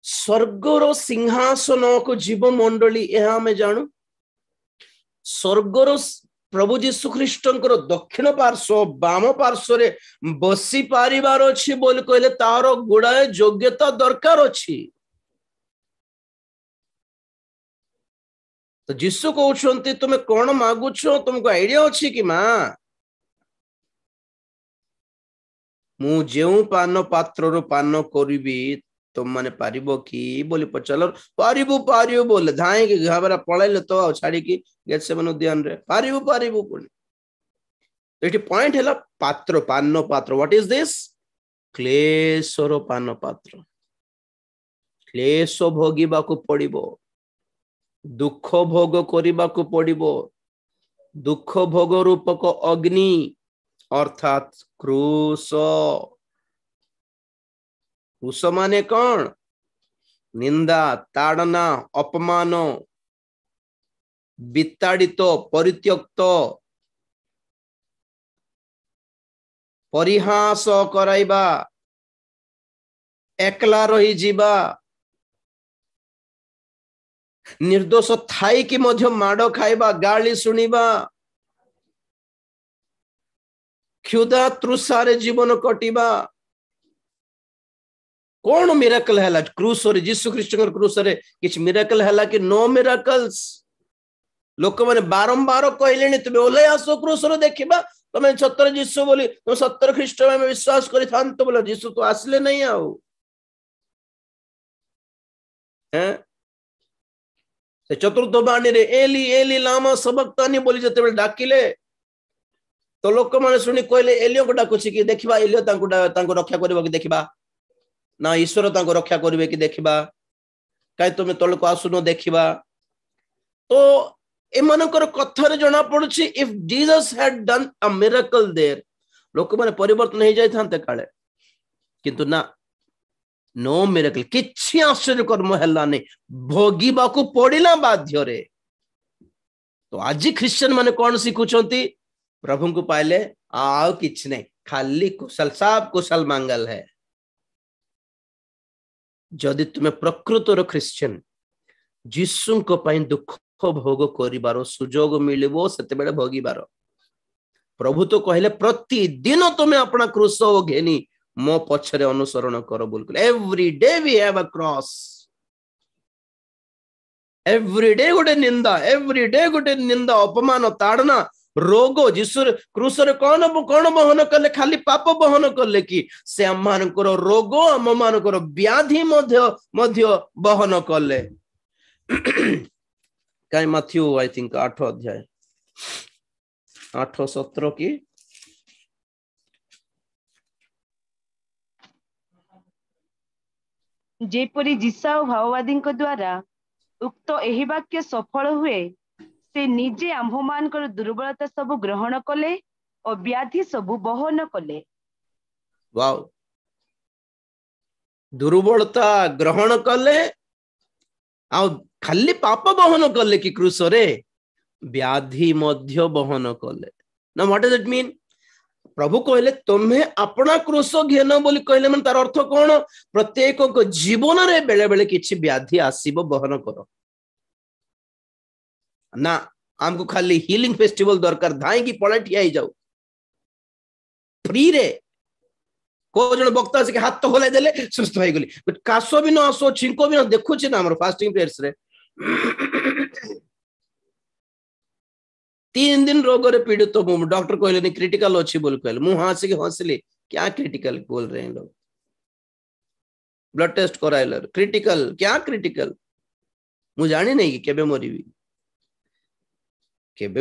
A: स्वर्गर सिंहासन को जीव मंडली यह आम जानू स्वर्गर प्रभु जीशु ख्रीष्ट दक्षिण पार्श्व बाम पार्श्व रे बसी पारिबार अछि बोल कहले तार गुड़ाए योग्यता दरकार अछि तो जीशु कहउछंती तुमे कोन मागुछो तुमको आईडिया अछि कि मां मु जेउ पान पात्र रो पान करिबी तुम माने पारिबो कि बोली पचाल पारिबो पारिबो बोले धाई के घाबरा पळैले तो छाड़ी की गेत्सेमने उद्यान रे पारिबो पारिबो पुनी एठी पॉइंट हैला पात्र पान पात्र व्हाट इज दिस क्लेशर पान पात्र क्लेश भोगिबा को पड़िबो दुख भोग करिबा को पड़िबो दुख भोग रूपक अग्नि अर्थात क्रूस क्रूस माने कौन निंदा ताड़ना अपमान विताड़ित परित्यक्त परिहास कराइबा एकला रही जीवा निर्दोष थाई कि मध्य माड़ खाइबा गाली सुनिबा क्षुधा तृषारे जीवन कटिबा कौन मिराकल हैला क्रूस रे यीशु ख्रीष्ट क्रूस रे किछ मिराकल हैला कि नो मिराकल्स लोक माने बारंबार कहलेनी तुमे ओले आसो क्रूस रे देखिबा तुमे सत्तर यीशु बोली तुम सत्तर ख्रीष्ट में विश्वास करि थांत बोला यीशु तो आसले नहीं आउ हैं से चतुर्थ बाणी रे एली एली लामा सबक्तानी बोली जते बेले डाकिले तो लोक माने सुनी कहले एलियो को डाकुछि कि देखिबा एलियो तांको रक्षा करबो कि देखिबा ना ईश्वर तांको रक्षा करबे कि देखिबा काई तुमे तळ को आसुनो देखिबा तो एमानकर कथारे जणा पडुछि if Jesus had done a miracle there लोक माने परिवर्तन हे जाय थांते काळे किंतु ना नो मिरेकल किछि आश्चर्य कर्म हैला नै भोगिबा को पडिला बाध्य रे तो आज क्रिश्चियन माने कोन सिखुछंती प्रभु को पाइले आओ किछ नहीं खाली कुशल सब कुशल मंगल है जदि तुम्हें प्रकृतर क्रिश्चियन जीसु को पाई दुख भोग करिबार सुजोग मिलिबो सेते बेले भोगिबार प्रभु तो कहले प्रतिदिन तुम्हें अपना क्रूस घेनी मो पछरे अनुसरण कर बोल every day we have a cross every day गोटे निंदा अपमान ताड़ना रोग जीशु क्रूस रे कौन बहन कले खाली पाप बहन कले कि से आम मानकर रोग आम मानकर व्याधि मध्य बहन कले कई मैथ्यू आई थिंक 8 अध्याय 8:17 की
B: जेपरी जिसा और भाववादी द्वारा उक्त एही वाक्य सफल हुए से निजे आम्भ मानकर दुर्बलता सब ग्रहण कले और व्याधि सब बहन कले
A: वाओ दुर्बलता ग्रहण कले आ खाली पाप बहन कले कि क्रूस रे व्याधि मध्य बहन कले ना व्हाट डज इट मीन प्रभु कहले तुम्हें अपना क्रूस घेन बोली कहले मन तार अर्थ कौन प्रत्येक को जीवन रे बेले बेले किछि व्याधि आसीबो बहन करो ना हमको खाली हीलिंग फेस्टिवल दरकार धाई की पड़ा ठिया ही जाऊ फ्री रे को जन वक्ता से हाथ तो होले देले सुस्त होई गली बट कासो भी न आसो छिंको भी न देखु छी ना हमर फास्टिंग प्रेयर्स रे 3 दिन रोग रे पीड़ित तो डॉक्टर कहले नहीं क्रिटिकल अछि बोल कहले मु हां से हंसली क्या क्रिटिकल बोल रहे हैं लोग ब्लड टेस्ट कराइल क्रिटिकल क्या क्रिटिकल मु जानी नहीं कि केबे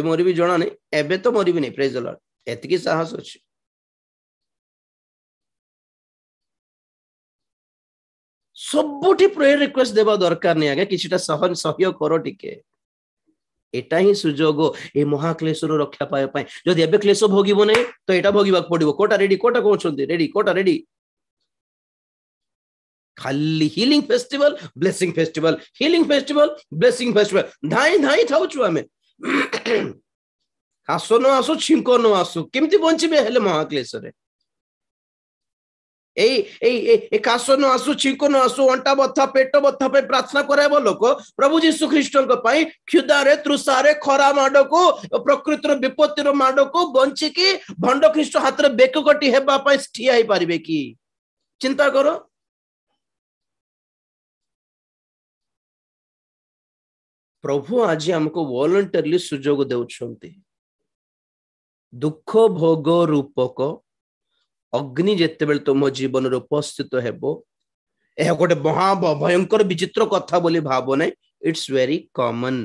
A: मरिबी जणा नहीं एबे तो मरिबी नहीं प्रेज द लॉर्ड एतकी साहस अछि सबुठी प्रेयर रिक्वेस्ट देबा दरकार नहीं आगे किछटा सहन सहयोग करो टिके एटा ही सुजोग ए महाक्लेश रो रक्षा पाए पाए जदि एबे क्लेश भोगिबो नहीं तो एटा भोगिबा पड़िबो कोटा रेडी कोटा कहउछंती रेडी कोटा रेडी खाली healing festival blessing festival healing festival blessing festival धाई धाई थाउछु आमे आसो न आसो छिंको न आसो केमती बंचिबे हेले महाक्लेश रे ए काश न आसु छींक न आसु अंटा बथा पेट बथा पे प्रार्थना कराइब लोक प्रभु जीशु ख्रीष्ट क्षुदारे तृषारे खरा माड़ को प्रकृतिर विपत्तिर माड़ को बंचिकी भंड ख्रीष्ट हाथ में बेक कटी हेबाई ठिया ही पारिबे कि चिंता करो। प्रभु आज हमको वॉलंटरली सुजोग देउछंती दुख भोग रूपक अग्नि जेते बेल तुम जीवन रे उपस्थित हेबो यह गोटे महा भयंकर विचित्र कथा बोली भाव ना इट्स वेरी कॉमन।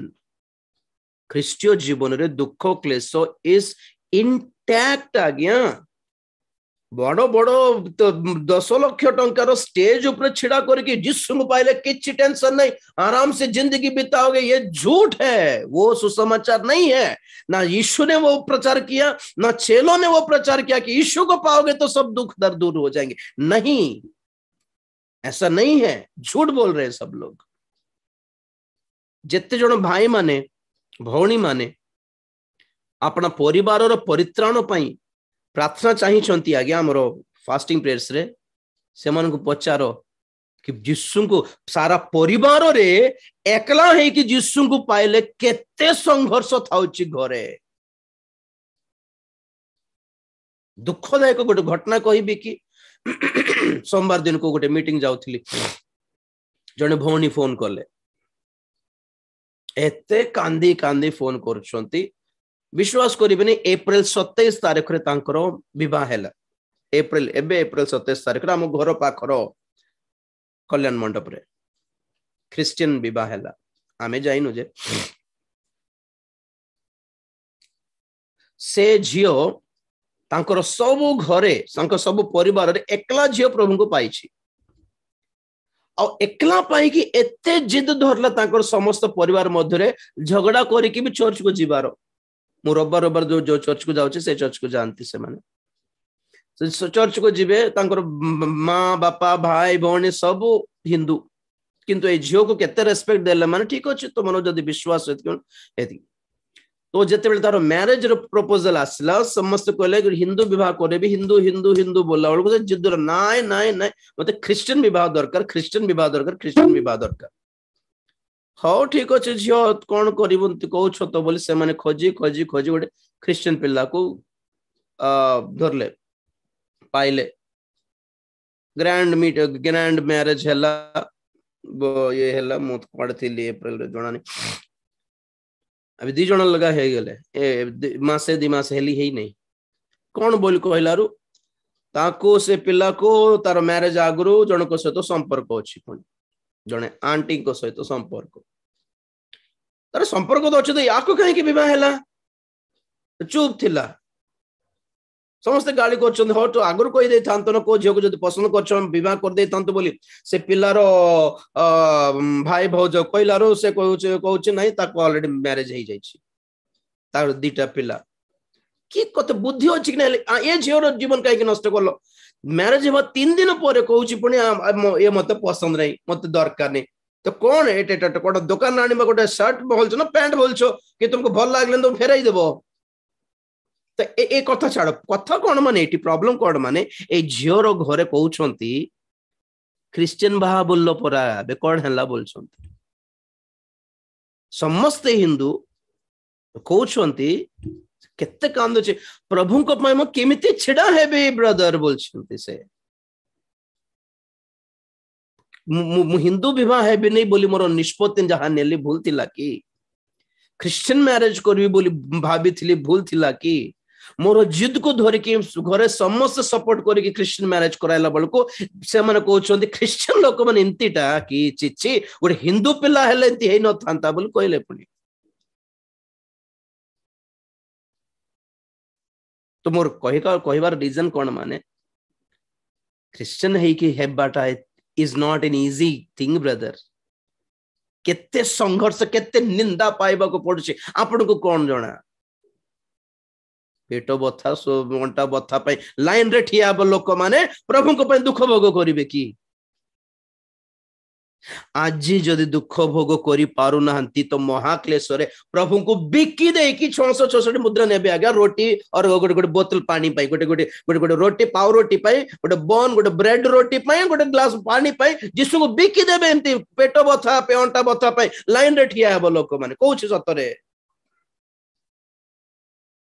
A: ख्रीष्टीय जीवन रे दुख क्लेश इज इंटैक्ट आज्ञा बड़ बड़ 10 लाख टंकार स्टेज ऊपर छिड़ा करके जिसु पाइले किसी टेंशन नहीं आराम से जिंदगी बिताओगे ये झूठ है, वो सुसमाचार नहीं है। ना यीशु ने वो प्रचार किया ना चेलों ने वो प्रचार किया कि यीशु को पाओगे तो सब दुख दर्द दूर हो जाएंगे। नहीं, ऐसा नहीं है, झूठ बोल रहे हैं सब लोग। जिते जन भाई माने भौणी माने अपना परिवार परित्राण पाई प्रार्थना चाहिए आज्ञा आमर फास्टिंग प्रेयर्स रे से मन को पचारो कि जीसु को सारा परिवार रे एकला है कि जीसु को पाइले केते संघर्ष थाउची घरे। दुखदायक गोटे घटना कहबी कि सोमवार दिन को गोटे मीटिंग जाउथली जने भौणी फोन कले एते कांदी कांदी फोन करछंती विश्वास करिबेनी अप्रैल 27 तारिख रे तांकर विवाह हैला। अप्रैल 27 तारिख रे हम घर पाखर कल्याण मंडप रे क्रिश्चियन विवाह हैला। आमे जाइनु जे से झियो तांकर सब घरे तांकर सब परिवार रे एकला झियो प्रभु को पाइछि आ एकला पाई कि एते जिद धरला तांकर समस्त परिवार मध्य झगड़ा करिकि भी चर्च को जीवार। मु रविवार रविवार जो चर्च को जाऊँ से चर्च को जानती से माने चर्च को जीवे तांकर माँ बापा भाई भौणी सब हिंदू किंतु ए झील को केते रेस्पेक्ट देले माने ठीक अच्छे तुम मन जदि विश्वास तो जिते बेले तार मैरिज प्रपोजल आसला समस्त कहले हिंदू विवाह करे भी हिंदू हिंदू हिंदू बोला बेलू जिद नाई नाई नाई मत ख्रिस्टियन विवाह दरकार ख्रिस्टियन विवाह दरकार ख्रिस्टियन विवाह दरकार। हाँ ठीक अच्छे झील कौन कह तो बोली से माने खोजी खोजी खोजी गोटे ख्रिस्टियन पिला को धरले पाइले ग्रैंड मैरिज हैला ये हैला मु पढ़ थी अप्रैल रे जना नहीं अभी 2 जन लगा है गले ए मासे 2 मास हेली ही नहीं कौन बोल कहलारू ताको से पिला को तार मैरिज आगुरु जनक सहित संपर्क अच्छी पुणी जड़े आंटी सहित संपर्क तार संपर्क तो अच्छे तो या कहीं विवाह है चुप थिला समस्ते गाली कर हो तो आगुरी कही था ना को झील को जो पसंद कर कर दे था बोली से पिलार भाई भौज कहलारू से कहूँ नहीं ऑलरेडी मैरिज हो जाए 2टा पिला कि कत बुद्धि अच्छी कि ये झील जीवन कहीं नष्ट कल मैरिज हम 3 दिन पर कहूँ पुणी ये मत पसंद नहीं मत दरकार नहीं तो कौन कौन दुकान आने गोटे शर्ट बोलछ ना पैंट बोलछ कि तुमको भल लगे तुम फेराई देव तो ए कथा छाड़ कथा कौन माने ये प्रॉब्लम कौन माने ए झीर घरे कहते ख्रिस्टियन बाहा बोल परा कौन है बोल समस्ते हिंदू कहते केते कांदुचे प्रभु को केमिति छिड़ा है ब्रदर बोलछंती से हिंदू विवाह है भी नहीं बोली मोर निष्पत्ति जहां नेली भूल थिला कि ख्रिस्टियन मैरिज करबी बोली भाभी थिली भूल थिला कि मोर जिद को धरिकी घरे समस्त सपोर्ट करके ख्रिस्टियन मैरिज कराइला बेलको से माने कहउछंती ख्रिस्टियन लोक माने इंतीटा कि चिची गोटे हिंदू पिला हेले इंती हेई न थांता बोली कहले पुनी तो मोर कहिबार रीजन कोन माने ख्रिस्टियन है कि हेबाटा is not an easy thing brother केते संघर्ष केते निंदा पाइबा को पड़ुछि आपन को कोन जणा पेट बथा घंटा बथा पाई लाइन रे ठिया लोक माने प्रभु को दुख भोग करिवे कि आज जदि दुख भोग करि पारु नाहंती तो महाक्लेश रे प्रभु को बिकी दे कि 666 मुद्रा नेबे आज्ञा रोटी और गोटे गोटे बोतल पानी पाई गोटे गोटे गोटे गोटे रोटी पाव रोटी पाई गोटे बन गोटे ब्रेड रोटी पाई गोटे ग्लास पानी पाई जिसु को बिकी देबे एंती पेट बथा पेंटा बथा पाई लाइन रे ठिया हेबो लोक माने कहूछ सतरे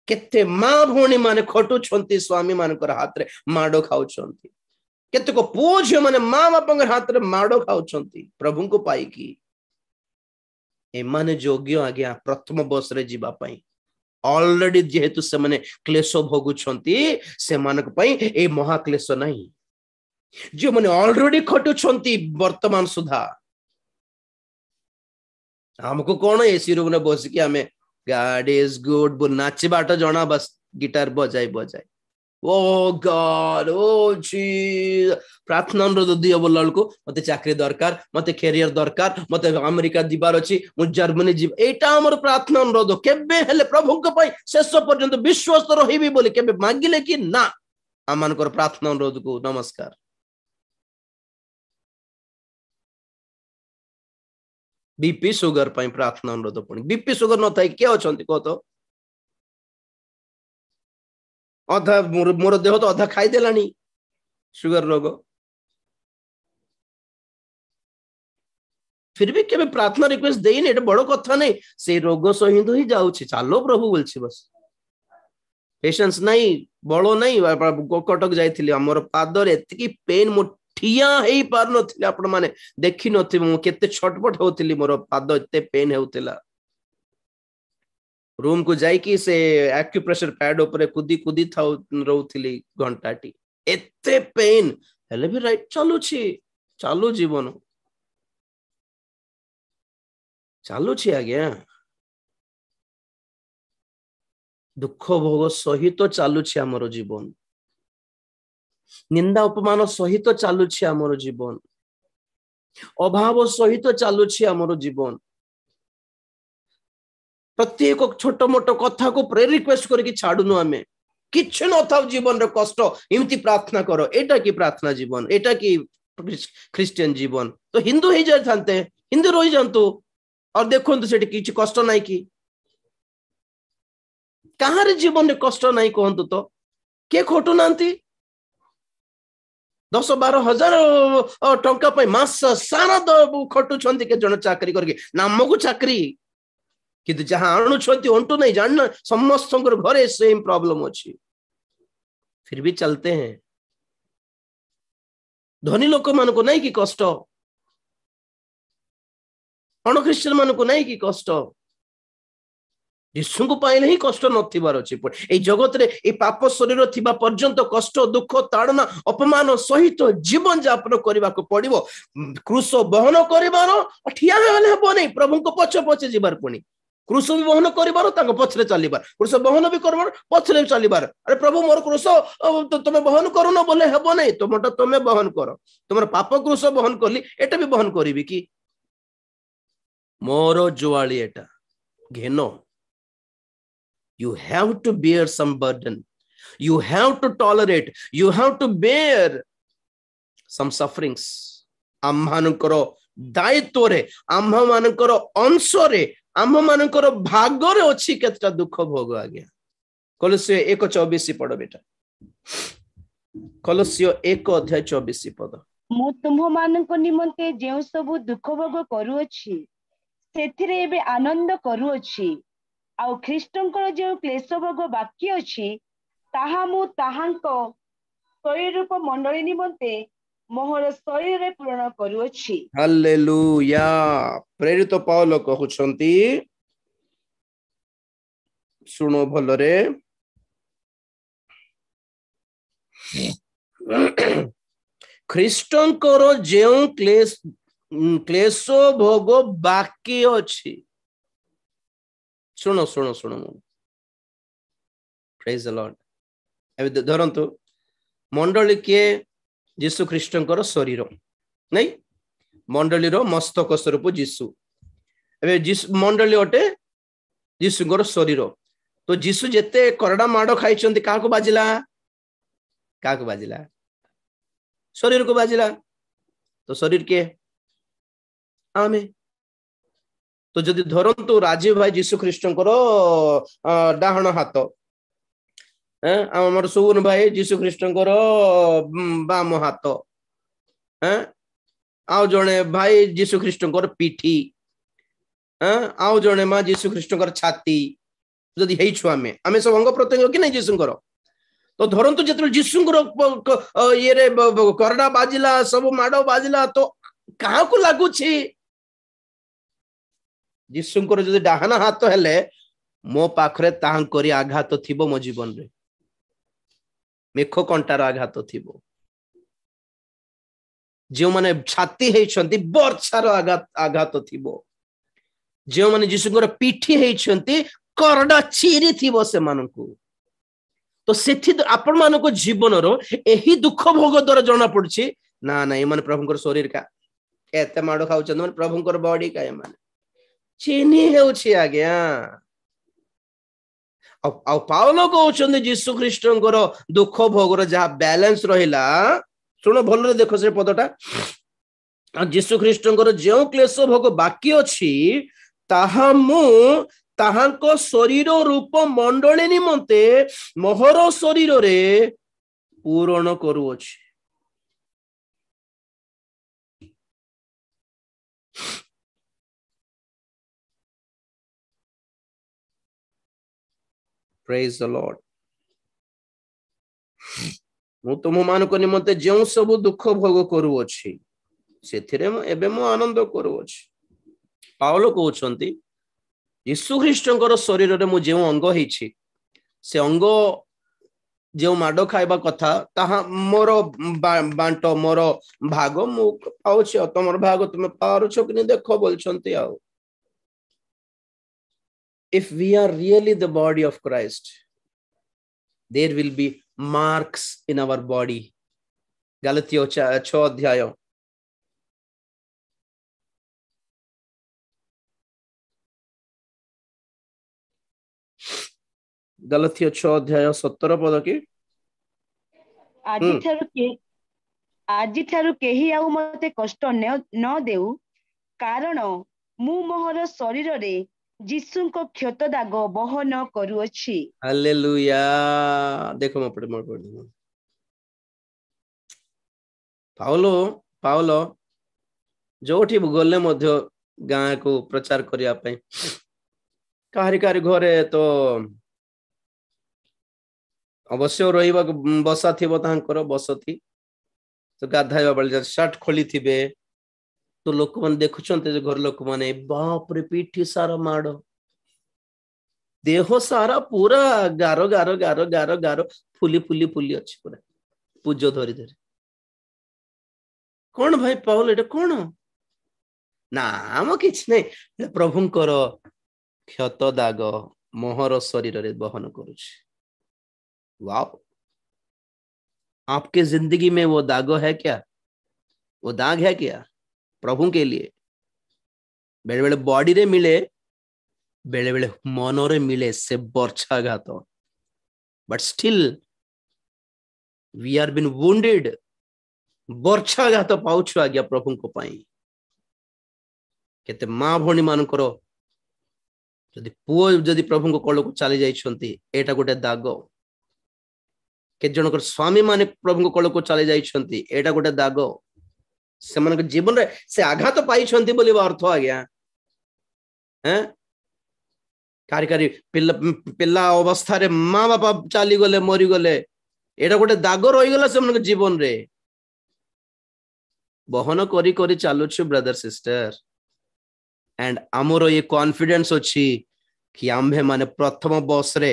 A: केते मां भौणी माने खटु छंती स्वामी मानकर हाथ रे माडो खाउ छंती केतेक पुओ झियो माने माँ बापा हाथ में माड़ खाऊं प्रभु को पाइकी एमाने योग्य आज्ञा प्रथम बस रे जीवा पाई ऑलरेडी जेहेतु से माने क्लेश भोगुछंती से मानक पाई ए महाक्लेश नहीं जो माने ऑलरेडी खटुछंती वर्तमान सुधा हमको कौन एसी रूम में बस कि आमे गॉड इज गुड बोल नाचे बाटा जना बस गिटार बजाई बजाई ओ गॉड ओ जी प्रार्थना अनुरोध दियो बोल को मते चाकरी दरकार मते कैरियर दरकार मते अमेरिका दिबार अछि मु जर्मनी जीव एटा हमर प्रार्थना अनुरोध केबे हेले प्रभु को पई शेष पर्यंत विश्वास रहिबी बोली केबे मांगिले कि ना आमानकर प्रार्थना अनुरोध को नमस्कार बीपी शुगर पई प्रार्थना अनुरोध पणी बीपी शुगर न थाई के अछंती को तो अधा मोर देह तो अधा खाई देलानी शुगर रोग फिर भी केबे प्रार्थना रिक्वेस्ट देइने एटा बड़ कथा नहीं से रोग सहित ही जाउछि चालो प्रभु बोलछि बस पेशेंस नहीं बड़ो नहीं कटक जाइथिली हमर पादर एतकी पेन मो ठिया हेई पार नथिले आपण माने देखि नथि मो केते छटपट होतिली मोर पाद एते पेन हेउतिला रूम को जाइकी से एक्यूप्रेशर पैड ऊपर कुदी कुदी था रोउथिली घंटाटी एते पेन हेले भी राइट चालू जीवन चालू आज्ञा दुख भोग सहित चालू आमर जीवन निंदा अपमान सहित चालू आमर जीवन अभाव सहित चालू आमर जीवन प्रत्येक छोट मोट कथा को प्रेयर रिक्वेस्ट करके छाड़ुनु आमे किछ न था जीवन रे कष्ट इमती प्रार्थना करो एटा की प्रार्थना जीवन एटा की क्रिश्चियन जीवन तो हिंदू ही जाय थानते हिंदू रही जानतु और देखो तो सेठी किछ कष्ट नाही की कहां रे जीवन रे कष्ट नाही कहंतु तो के खोटु नांती 10-12 हजार टंका पे मास सारा खटु छंती के जण चाकरी करके नाम को चाकरी किंतु जहां आणुछंती अंटू नहीं जानना समस्त घरे सेम प्रॉब्लम अच्छी फिर भी चलते हैं धनी लोक मान को नहीं कि कष्ट अण ख्रिस्टियन मान को नहीं कि कष्ट यीशु को पाइले ही कष्ट नथिबार अछि ए जगत रे ए पाप शरीर थिबा पर्यंत कष्ट दुख ताड़ना अपमान सहित जीवन यापन करबा को पड़िबो क्रूस बहन करबार ठिया हेबो नहीं प्रभु को पछ पछ जीवार पुनी क्रूस भी बहन करिबार तांको पछरे चलिबार क्रूस बहन भी करबार पछरे चलिबार अरे प्रभु मोर क्रूस तमे बहन करूनो बोले हेबो नहीं तुमटा तमे बहन करो तुमर पाप क्रूस बहन करली एटा भी बहन करिवि कि मोर जुआली एटा घेनो you have to bear some burden you have to tolerate you have to bear some sufferings आम्हानकर दायित्व रे आम्हानकर अंश रे आम्हानकर भाग रे अछि केतटा दुख भोग आज्ञा कोलोसियो 1:24 पढ़ो बेटा कोलोसियो 1:24 पद
B: मु तुम मानक निमंते जे सब दुख भोग करू अछि सेथिरे एबे आनंद करू अछि आउ ख्रीष्टंकर जो क्लेश भोग बाकी अछि ताहा मु ताहांको शरीर रूप मंडली निमंते मोहर शरीर रे पूर्ण करू अछि
A: हालेलुया प्रेरित पौल कहउछंती सुनो भलरे ख्रीष्टंकर जो क्लेश भोग बाकी अछि सुनो सुनो सुनो प्रेज द लॉर्ड एबे धरंतु मंडली के यीशु ख्रीष्टंकर शरीर नहीं मंडली रो मस्तक स्वरूप यीशु एबे यीशु मंडली अटे यीशुଙ୍କର शरीर तो यीशु जेते करडा माडो खाइछंती काको बाजिला शरीर को बाजिला तो शरीर के आमे तो जदि धरंतु राजीव भाई जीशु ख्रीष्टंकर डाहण हाथ आमर सुगुन भाई जीशु ख्रीष्टंकर बाम हाथ आउ जणे भाई जीशु ख्रीष्टंकर पिठी आउ जणे माँ जीशु ख्रीष्टंकर छाती जदि हेइछु आमे सब अंग प्रत्यंग कि नहीं जीशुंकर तो धरंतु जेतल जीशुंकर ये रे करडा बाजिला सब माडो बाजिला तो कहा को लागुछि जीशुंकर जदि डाहाना हाथ हेले मो पाखरे ताहांकरी आघात थिबो मो जीवन रे मेख कंटार आघात थिबो जो माने छाती हेइछंती बर्छार आघात थिबो जो माने जीशुंकर पिठी हेइछंती करडा चिरी थिबो से मानकु तो सेठी आपण मानको जीवन रो एही दुख भोग द्वारा जणा पड़छि ना ना ए माने प्रभुंकर शरीर का एते माडो खाउछन माने प्रभुंकर बॉडी का ए माने चिनी हेउछि आज्ञा आ पाउलो कहउछन जीशु ख्रीष्टंकर दुख भोगर जहा बैलेंस रहिला सुनो भल रे देखो से पदटा जीशु ख्रीष्टंकर जो क्लेश भोग बाकी अछि ताहा मु ताहांको शरीर रूप मंडली निमंते मोहर शरीर रे पूर्ण करूअछि प्रेज द लॉर्ड मु तुम मानको निमंते जो सब दुख भोग करूअछि सेथिरे एबे मु आनंद करूअछि पाउलो कहउछंती यीशु ख्रीष्टंकर शरीर रे मु जे अंग हेछि से अंग जो माडो खाइबा कथा ताहा मोर बांट मोर भाग मु पाउछि तमर भाग तुमे पारुछो कि देखो बोलछंती आ if we are really the body of Christ there will be marks in our body गलतियों 6 अध्याय गलतियों 6 अध्याय 17 पद की
B: आजि ठारु केही आउ मते कष्ट न देउ कारण मु मोहर शरीर रे जीशुंको क्षत दाग बहन करूअछि
A: हालेलुया देखो म पढे पाउलो जोठी गले मध्य गाँ को प्रचार करिया पई काहरी घरे तो अवश्य रहिबा बसा थिबो तांकर बसथी तो गाधाइबा बेले शर्ट खोली थिबे तो लोक मन देखुचंते घर लोक माने बाप रे पीठी सारा माड़ देह सारा पूरा गारो गारो गारो गारो गारो फुली फुली फुली अछि पूरा पूजो धरी धरी कौन भाई पाउल एटा कौन ना हम किछ नहीं प्रभुंकर क्षत दाग मोहर शरीर रे बहन करूछ वाओ आपके जिंदगी में वो दाग है क्या वो दाग है क्या प्रभु के लिए बेले बेले बॉडी रे मिले बेले बेले मन रे मिले से बर्छाघात but still we are been wounded बर्छाघात पाउछु आज्ञा प्रभु को पाई केते मां भणी मानकर जदि पुओ जदि प्रभु को कळ को चली जाइछंती एटा गोटे दाग के जनकर स्वामी माने प्रभु को कळ को चली जाइछंती एटा गोटे दाग से मन के जीवन रे से आघात पाइछंती बोली अर्थ आज्ञा हैं कारी पिल्ला अवस्था रे मां बापा चली गले मरी गले एटा गोटे दाग रही गला से मन के जीवन रे बहन करी करी चालुछु ब्रदर सिस्टर एंड आमरो ये कॉन्फिडेंस अछि कि आम्भे माने प्रथम बस रे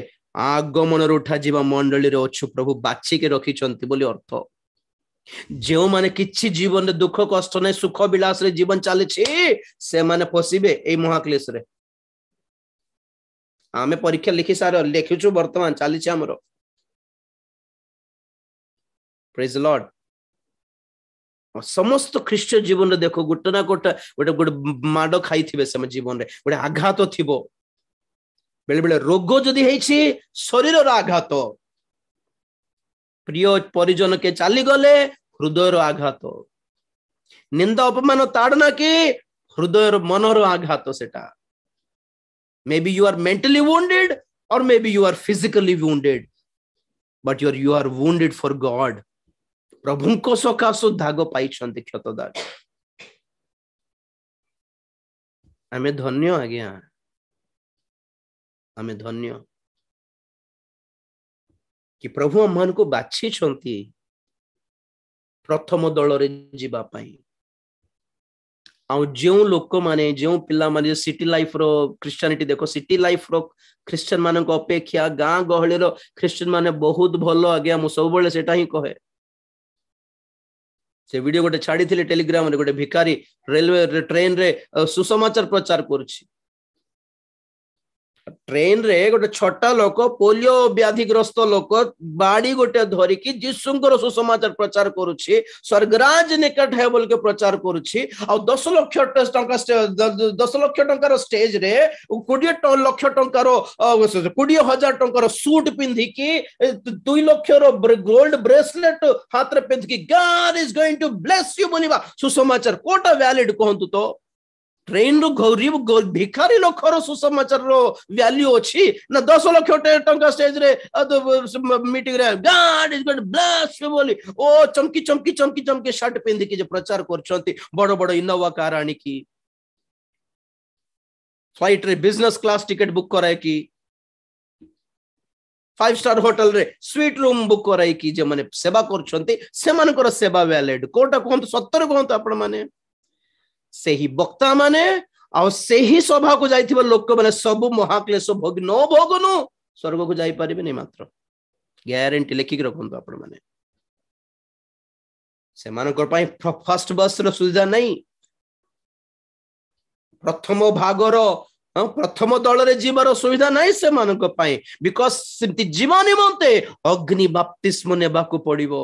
A: आगमन उठा जीवा मंडली रे अच्छु प्रभु बाछि के रखी चंती बोली अर्थ जो माने किछि जीवन रे दुख कष्ट नै सुख विलास रे जीवन चले छी से माने फसिबे ए महाक्लेश रे आमे परीक्षा लिखि सार लेखिछु वर्तमान चली छी हमरो प्रेज द लॉर्ड समस्त ख्रीष्ट जीवन रे देखो गोटे ना गोटे गोटे गोटे माड खाई थिबे से जीवन रे गोटे आघात थिबो बेले बेले रोग जदि हेछि शरीर रो आघात प्रिय परिजन के चाली गले हृदय रो आघात निंदा अपमान ताड़ना के हृदय मनर आघात सेटा maybe you are mentally wounded or maybe you are physically wounded but you are wounded for God प्रभु को सकाशो दाग पाई क्षत दाग आमे धन्य आज्ञा आमे धन्य कि प्रभु मन को बाछि छंती प्रथम दल रे जीवा पाई आउ जो लोक माने जो पिला माने सिटी लाइफ रो क्रिश्चियनिटी देखो सिटी लाइफ रो क्रिश्चियन मान को अपेक्षा गाँ गहली रो क्रिश्चियन माने बहुत भलो आज्ञा मु सब बेले सेटा ही कहे से वीडियो गोटे छाड़ी थिले टेलीग्राम रे गोटे भिखारी रेलवे ट्रेन रे सुसमाचार प्रचार करछि ट्रेन रे गोटे छोटा लोक पोलियो व्याधिग्रस्त लोक बाड़ी गोटे धरिकी जीशुंकर सुसमाचार प्रचार करुछि स्वर्गराज निकट है बोल के प्रचार करुछि आ 10 लाख टंका 10 लाख टंकार स्टेज रे 20 लाख टंकार 20,000 टंकार सूट पिंधिकी 2 लाख रो गोल्ड ब्रेसलेट हाथ रे पिंधिकी God is going to bless you बोलिबा सुसमाचार कोटा वैलिड कहंतु तो ट्रेन रो गरीब भिखारी लोकर सुसमाचार रो वैल्यू अछि ना 10 लाख टंका स्टेज रे मीटिंग रे God is going to bless you बोली ओ चमकी चमकी चमकी चमकी शर्ट पिंधि के जे प्रचार करछंती बड़ बड़ इनोवा कार आनी की फ्लाइट रे बिजनेस क्लास टिकट बुक कराय की 5 स्टार होटल रे स्वीट रूम बुक कराय की जे माने सेवा करछंती से मानकर सेवा वैलिड कोटा कोन सत्तर कोन आपण माने सेही वक्ता माने आ सेही सभा को जाइथिबा लोक माने सब महाक्लेश भोग न भोगनु स्वर्ग को जाई परिबे नै मात्र ग्यारंटी लेखि के रखंतु आपण माने से मानकर पई फर्स्ट बस रो सुविधा नै प्रथम भागर प्रथम दल रे जीवार सुविधा नै से मानक पई बिकॉज़ सिंति जीवन निमंते अग्नि बपतिस्म नेबा को पड़िबो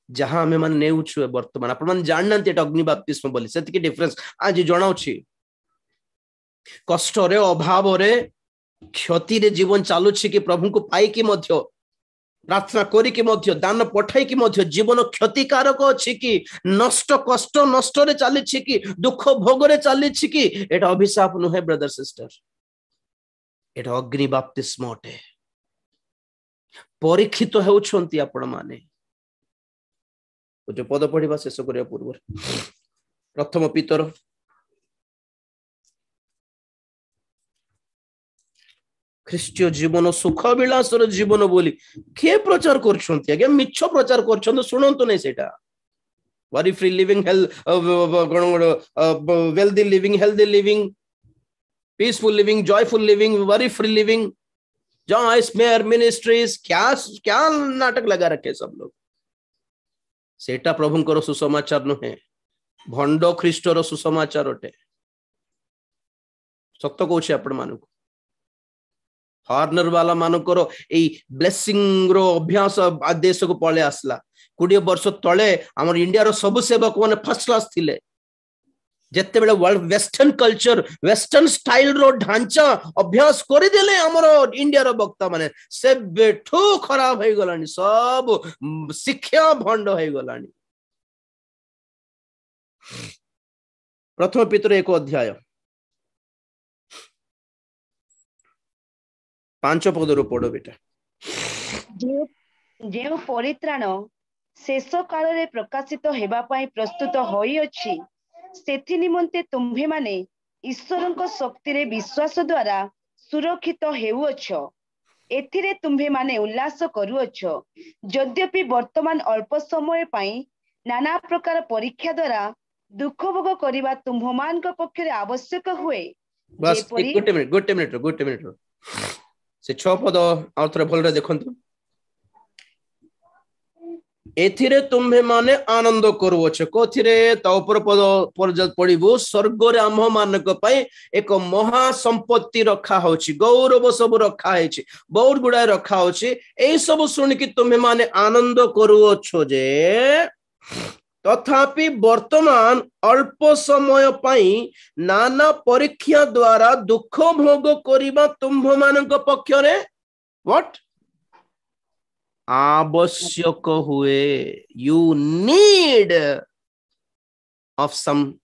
A: जहां हमें मन नेउछु वर्तमान आपण मन जाननते अग्नि बपतिस्म बोली सेति डिफरेंस आज जणाउछि कष्ट रे अभाव रे क्षति रे जीवन चालुछि कि प्रभु को पाई कि मध्य प्रार्थना करी कि मध्य दान पठाई कि मध्य जीवन क्षतिकारक अछि कि नष्ट कष्ट नष्ट रे चालिछि कि दुख भोग रे चालिछि कि एटा अभिशाप नुहे ब्रदर सिस्टर एटा अग्नि बपतिस्म अटे परीक्षित हेउछंती आपण माने जो पद पढ़ा शेष करने पूर्व प्रथम पीतर ख्रीष्टीय जीवन सुख विलासर जीवन बोली किए प्रचार कर मिछ प्रचार कर शुणु नहीं सेटा worry free living wealthy living healthy living peaceful living joyful living worry free living Joy smear ministries क्या क्या नाटक लगा रखे सब लोग सेटा प्रभुंकर सुसमाचार नुहे भंड ख्रीष्टर सुसमाचार अटे सत्य कहूँ आपण मानक हॉर्नर वाला मानकर ब्लेसिंग रो अभ्यास देश को पळे आसला 20 वर्ष तले आम इंडिया रो सब सेवक माने फर्स्ट क्लास थिले जेते बेले world western culture western style रो ढांचा अभ्यास करि देले हमरो इंडिया रो वक्ता माने से बेठू खराब हो गलानी सब शिक्षा भंड हो गलानी प्रथम पीतर 1 अध्याय 5 पद रो पढो बेटा
B: जे परित्राण शेष काल रे प्रकाशित हेबा पई प्रस्तुत होई अछि सेथि निमंते तुम्भे माने ईश्वरଙ୍କ शक्ति रे विश्वास द्वारा सुरक्षित हेउछ एथिरे तुम्भे माने उल्लास करूछ यद्यपि वर्तमान अल्प समय पई नाना प्रकार परीक्षा द्वारा दुख भोग करिबा तुम्भमानक पक्षरे आवश्यक हुए
A: बस गोटे मिनिट से 6 पद आउथरे भलरे देखंतु एथिरे तुम्भे माने आनंद करूछ कोथिरे ता ऊपर पद पर पढिबो स्वर्ग रे आम मानक पई एक महा संपत्ति रखा होछि गौरव सब रखा हेछि बहुत गुडाय रखा होछि एई सब सुनि कि तुम्भे माने आनंद करूछ जे तथापि वर्तमान अल्प समय पई नाना परीक्षा द्वारा दुख भोग करिबा तुम्भ मानक पक्षरे व्हाट आवश्यक हुए you need of some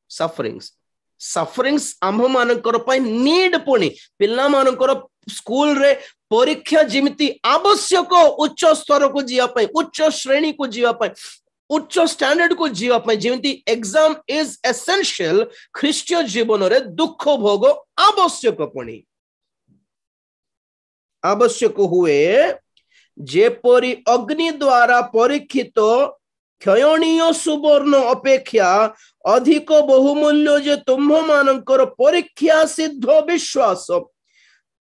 A: sufferings. Sufferings आम्भ मानकर पई नीड पुणी पिल्ला मानकर स्कूल रे परीक्षा जिमिति आवश्यक उच्च स्तर को जीवा पई उच्च श्रेणी को जीवा पई उच्च स्टैंडर्ड को जीवा पई जिमिति एग्जाम इज एसेंशियल ख्रीष्टीय जीवन रे दुख भोग आवश्यक पुणी आवश्यक हुए जेपरी अग्नि द्वारा परीक्षित क्षयणीय सुवर्ण अपेक्षा अधिक बहुमूल्य जे तुम्भ मानकर परीक्षा सिद्ध विश्वास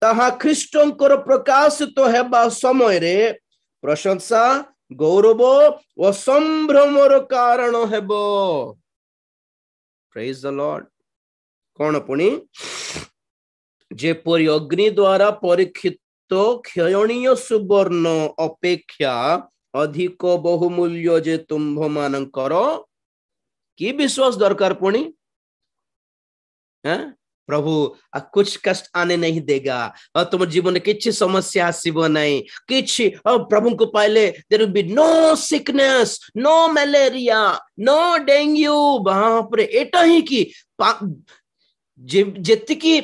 A: ताहा ख्रीष्टंकर प्रकाशित हेबा समय रे प्रशंसा गौरव व संभ्रमर कारण हेबो। Praise the Lord. कौन पुणी जेपरी अग्नि द्वारा परीक्षित क्षयणीय सुवर्ण अपेक्षा अधिक बहुमूल्य जे तुम्भ मानकर की विश्वास दरकार पुणी प्रभु कुछ कष्ट आने नहीं देगा और तुम जीवन में किसी समस्या आसीबो नहीं किछि प्रभु को पाइले there will be no sickness no malaria no dengue बाप रे एटा ही की जेतिकी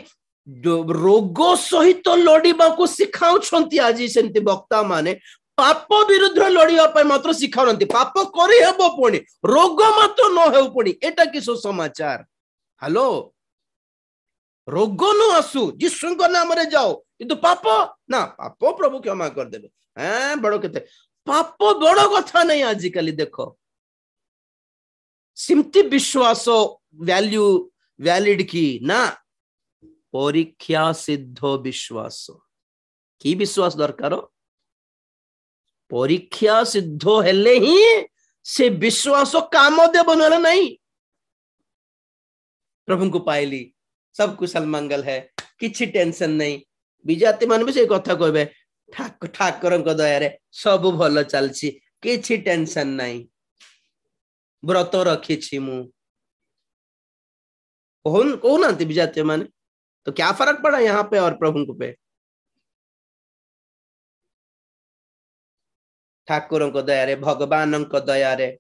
A: रोग सहित लड़िबा को सिखाउछंती आज सेंती वक्ता माने पाप विरुद्ध लड़िया पाई मात्र सिखाउनंती पाप करि हेबो पुणी रोग मात्र न हेउ पुणी एटा कि समाचार। हेलो रोग न आसु यीशुଙ୍କ नाम रे जाओ किंतु पाप ना पाप प्रभु क्षमा कर देबे बड़ केते पाप बड़ कथा नहीं आजिकली देखो सिमती विश्वास वैल्यू वैलिड की ना परीक्षा सिद्ध विश्वास की विश्वास दरकार परीक्षा सिद्ध हेले ही से विश्वास काम देव न नहीं प्रभु को पाइली सब कुशल मंगल है किछि टेंशन नहीं विजाति मान भी से कथा कहबे ठाकुर दया रे सब भल चलछि किछि टेंशन नहीं व्रत रखी छी मु कहना विजाति माने तो क्या फर्क पड़ा यहाँ पे और प्रभु को पे ठाकुर दया रे भगवान दया रे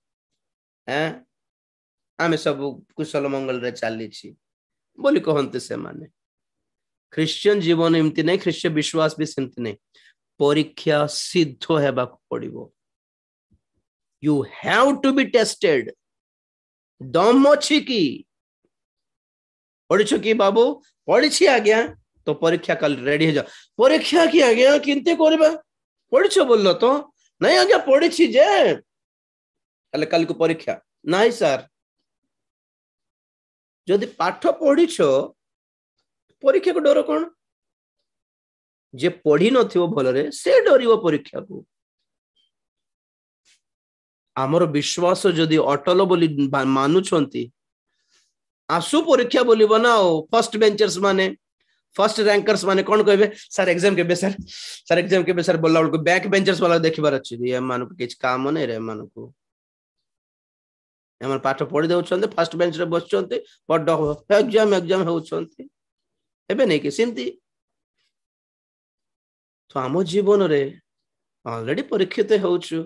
A: आमे सब कुशल मंगल रे चली छी बोली कहते से माने ख्रिश्चियन जीवन एमती नहीं ख्रिश्चियन विश्वास भी सेमती नहीं परीक्षा सिद्ध हेबा पड़िबो you have to be tested दम अछि की पढ़िछ की बाबू पढ़ी आज्ञा तो परीक्षा कल रेडी हो जाओ परीक्षा की आज्ञा किंते करबा पढ़िछ बोललो तो नहीं आज्ञा पढ़ी जे कल कल को परीक्षा नहीं सर जदि पाठ पढ़िछ परीक्षा को डर कौन जे पढ़ी नथिबो भलरे से डरिबो परीक्षा को आमर विश्वास जदि अटल बोली मानुछंती आसु परीक्षा बोली बनाओ फर्स्ट बेंचर्स माने फर्स्ट रैंकर्स माने कौन कहबे सर एग्जाम के सर एग्जाम के सर बोला को बैक बेंचर्स वाला देखबार अछि ये मान को किछ काम नै रे मान को हमर पाठ पढ़ी दउछंते फर्स्ट बेंच रे बसछंते पढ एग्जाम होउछंते एबे नै कि सिमती तो आम जीवन रे ऑलरेडी परीक्षित होउछु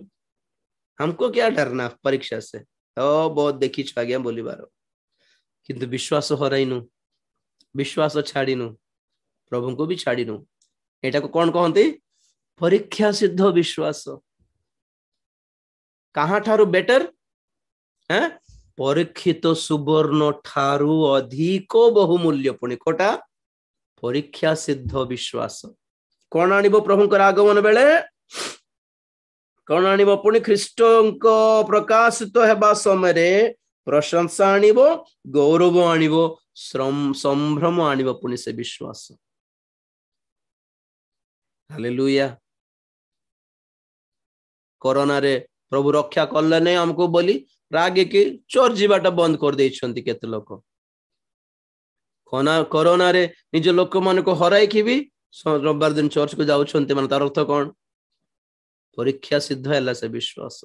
A: हमको क्या डरना परीक्षा से बहुत देखी आज्ञा बोलिबार किंतु विश्वास हरइनु विश्वास छाड़ीनु प्रभु को भी छाड़ीनु एटा को कौन कहते परीक्षा सिद्ध विश्वास कहाँ ठारू बेटर है परीक्षित सुवर्ण ठारू अधिक बहुमूल्य पुणी कोटा परीक्षा सिद्ध विश्वास कौन आनिबो प्रभुंकर आगमन बेले कौन आनिबो पुणी ख्रीष्टंक प्रकाशित हेबा समय रे प्रशंसा आनिबो गौरव आनिबो संभ्रम आनिबो पुणी से विश्वास हालेलुया कोरोना रे प्रभु रक्षा करले नहीं हमको बोली रागे के चोर जीवाटा बंद कर देइछंती केते लोक कोरोना रे निज लोक मान को हराई की भी रविवार दिन चर्च को जाउछंती मान तार अर्थ कौन परीक्षा सिद्ध हैला से विश्वास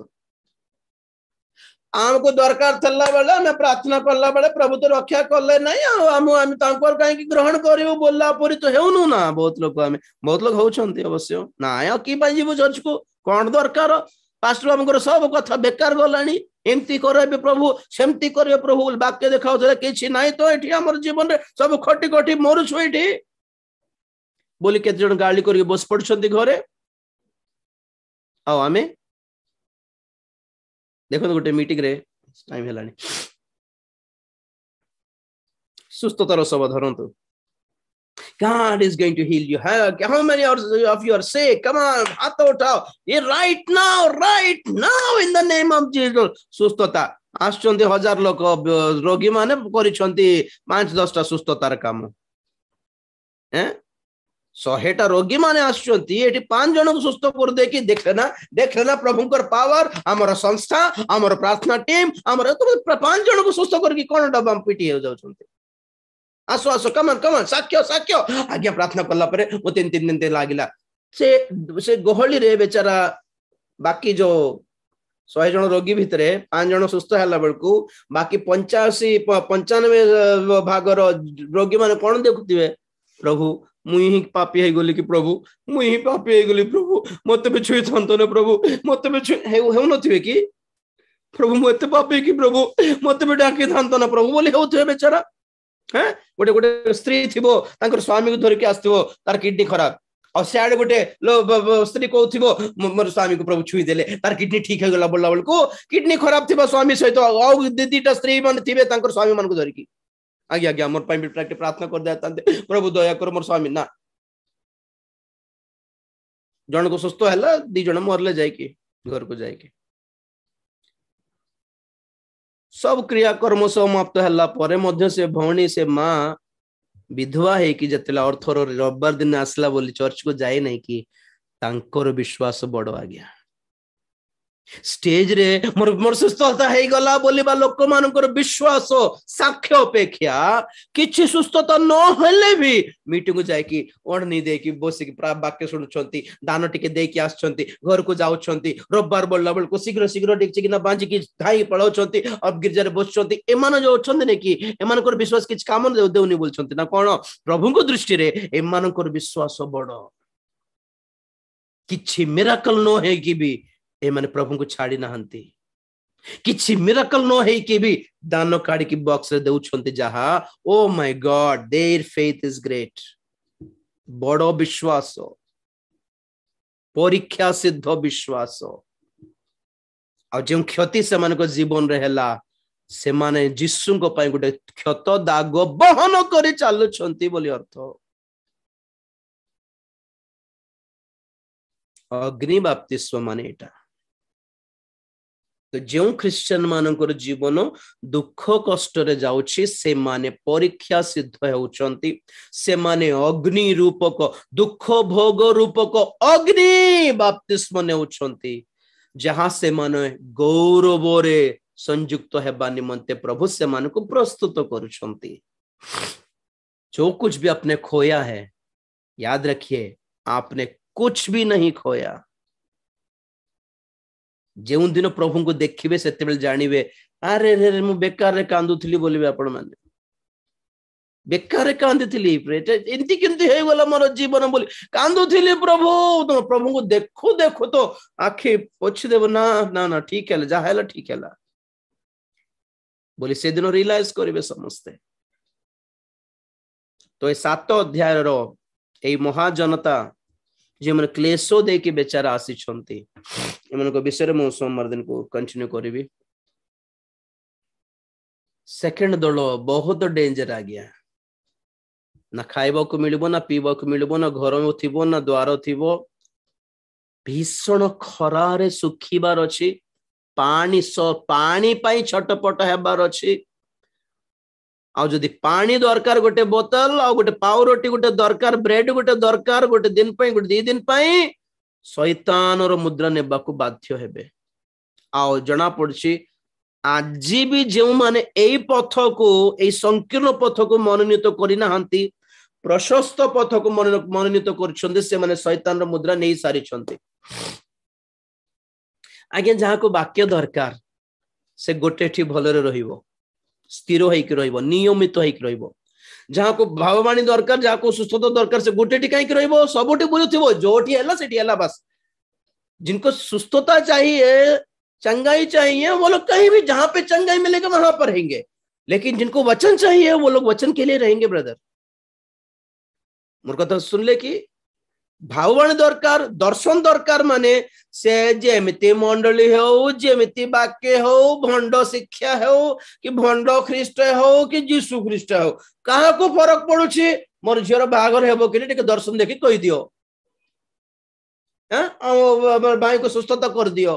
A: आमको दरकार थल्ला बेला मैं प्रार्थना करला बेले प्रभु तो रक्षा करले नहीं आम तांकर काहे ग्रहण करियो बोलला परी तो हेउनु ना बहुत लोग होउछंती अवश्य ना कि जीव चर्च को कौन दरकार पास्टर बाबूଙ୍କର सब कथा बेकार गलानी एमती करबे प्रभु सेमती करबे प्रभु वाक्य देखाउथले किछि नाही तो एठी हमर जीवन रे सब खटी खटी मरुछु एठी बोली केते जण गाली करी बस पड़छंती घरे आ आमे देखो गोटे मीटिंग रे टाइम हेलानी सुस्थतार सब धरंतु God is going to heal you. How many of you are sick? Come on, hath उठाओ. Right now, in the name of Jesus. सुस्थता आछंती हजार लोक रोगी माने करिसंती 5-10टा सुस्थतार काम हैं 100टा रोगी माने आछंती एठी 5 जन को सुस्थ कर दे कि देखना प्रभुकर पावर हमर संस्था हमर प्रार्थना टीम हमर 5 जन को सुस्थ करके कोन डबा पीटी हो जाउछंती आसो आसो कमन साक्ष्य आज्ञा प्रार्थना करला परे वो 3 दिन लागिला से गहली रे बेचारा बाकी जो 100 जन रोगी भितरे 5 जन सुस्थ हला बेलकू बाकी 85-95 भागर रोगी माने कोन देखुतिबे प्रभु मुई ही पापी हे गोली कि प्रभु मुई ही पापी हे गोली प्रभु मते be छुई थंतो ने प्रभु मते be हेउ नथिबे कि प्रभु मते पापी कि प्रभु मते be डाकी थंतो ना प्रभु बोली हेउथे बेचारा हैं गोटे गोटे स्त्री थिबो तांकर स्वामी को धर के आस्थिबो तार किडनी खराब और सियाडे गोटे स्त्री कहथिबो मोर स्वामी को प्रभु छुई देले तार किडनी ठीक हो गला बोलला बल को किडनी खराब थिबो स्वामी सहित और दीदीटा स्त्री मन थिबे तांकर स्वामी मन को धर की आज्ञा मोर पाई प्रार्थना कर देतांते प्रभु दया कर मोर स्वामी ना जण को सुस्थ हला 2 जण मरले जाय की घर को जाय की सब क्रिया कर्म समाप्त हला परे मध्य से भौणी से माँ विधवा है कि जतला अर्थर रविवार दिन आसला बोली चर्च को जाए नहीं कि तांकर विश्वास बड़ आ गया स्टेज रे मोर सुस्थता हे गला बोलिबा लोक मानकर विश्वास साक्ष्य अपेक्षा किछि सुस्थता न हेले भी मीटिंग को जाय कि ओढनी दे कि बसी कि वाक्य सुनुछंती दान टिके दे कि आछंती घर को जाउछंती रविवार बोलला बेल को शीघ्र डिक्ची कि ना बांची कि धाई पळौछंती अब गिरजा रे बसछंती एमान जो छंती ने कि एमानकर विश्वास किछि काम देउनी बोलछंती ना कोन प्रभु को दृष्टि रे एमानकर विश्वास बड़ किछि मिराकल न हे कि भी ए माने प्रभु को छाड़ी नहंती किछि मिराकल न है कि भी दान काढी कि बॉक्स रे देउछंती जहा oh my God their faith is great बड़ो विश्वास परीक्षा सिद्ध विश्वास आ जे क्षति से मान को जीवन रे हला से माने जिसु को पई गुटे क्षत दाग बहन करी चालुछंती बोली अर्थ अग्नि बाप्तिस्म माने एटा तो जो ख्रिस्टियन मानकर जीवन दुख कष्ट रे जाउछि से माने परीक्षा सिद्ध होउछंती से माने अग्नि रूपक दुख भोग रूपक अग्नि बाप्तिस्म नेउछंती जहां से माने गौरव रे संयुक्त हेबा निमंते प्रभु से मान को प्रस्तुत करुछंती जो कुछ भी आपने खोया है याद रखिए आपने कुछ भी नहीं खोया जो दिन प्रभु को देखिबे सेते बेल जानिबे अरे रे मु बेकार रे कांदुथली बोलिबे आपण माने बेकार रे कांदुथली एंती केंती हे गला मोर जीवन बोली कांदुथली प्रभु तो प्रभु को देखो तो आखि पोछ देबो ना ना ना ठीक है जा हैला ठीक हैला बोली से दिन रियलाइज करिवे समस्ते तो ए 7 अध्याय रो ए महाजनता जे मन क्लेशो दे के बेचारा आसी छंती एमन को विषय मु सोमवार दिन को कंटिन्यू करिवि सेकंड दल बहुत डेंजर आ गया ना खाइबा को मिलबो ना पीबा को मिलबो ना घर में थिबो ना द्वार थिबो भीषण खरा रे सुखीबार अछि पानी पाई छटपट हेबार अछि आ जदि पानी दरकार गोटे बोतल आ गोटे पाउरोटी गोटे दरकार ब्रेड गोटे दरकार गोटे दिन पई गोटे 2 दिन पई शैतान रो मुद्रा नेबा को बाध्य हेबे आ जना पड़छि आज भी जो माने एई पथ को एई संकीर्ण पथ को मनोनीत करिना हंती प्रशस्त पथ को मनोनीत करछन्ते से माने शैतान रो मुद्रा नै सारी छन्ते आगे जहा को वाक्य दरकार से गोटे ठी भलरे रहिबो स्थिर होइक रहिबो नियमित होइक रहिबो जहा को भाववाणी दरकार जहा को सुस्थता दरकार से गोटे ठी काई रहिबो सबोटी बुझुथिबो जोठी हैला सेठी हैला बस जिनको सुस्थता चाहिए, चंगाई चाहिए, वो लोग कहीं भी जहां पे चंगाई मिलेगा वहां पर रहेंगे। लेकिन जिनको वचन चाहिए वो लोग वचन के लिए रहेंगे। ब्रदर, मोर कथा सुनले कि भाववाणी दरकार, दर्शन दरकार, माने से जेमिति मंडली हो, जेमिति वाक्य हो, भंड शिक्षा हो कि भंड ख्रीष्ट हो कि जीशु ख्रीष्ट हो, कहा को फरक पड़ुछि? मोर झीर बाहागर हेबो कि टिके दर्शन देखि कहि दियो, भाई को सुस्थता कर दियो।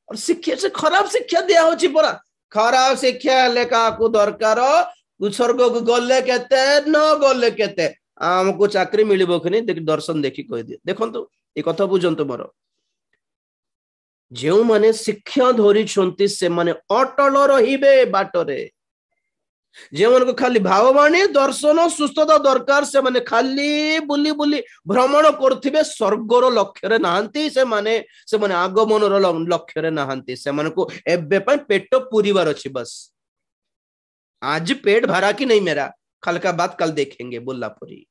A: और शिक्षा से खराब शिक्षा दिया होछि परा। खराब शिक्षा ले का को दरकार, स्वर्ग को गले केते न गले केते, आमको चाकरी मिलिबो कि नहीं देख दर्शन देखि कहि दियो। देखंतु ए कथा बुझंतु मोर, जेउ माने शिक्षा धरि छंती से माने अटल रहिबे बाटरे। जे मन को खाली भाववाणी दर्शन सुस्थता दरकार, से माने खाली बुली बुली भ्रमण करथिबे, स्वर्गर लक्ष्य रे नाहंती से माने आगमन रो लक्ष्य रे नाहंती। से माने को एबे पय पेट पूरीबार अछि, बस आज पेट भरा कि नहीं मेरा, कल का बात कल देखेंगे बोलला परी।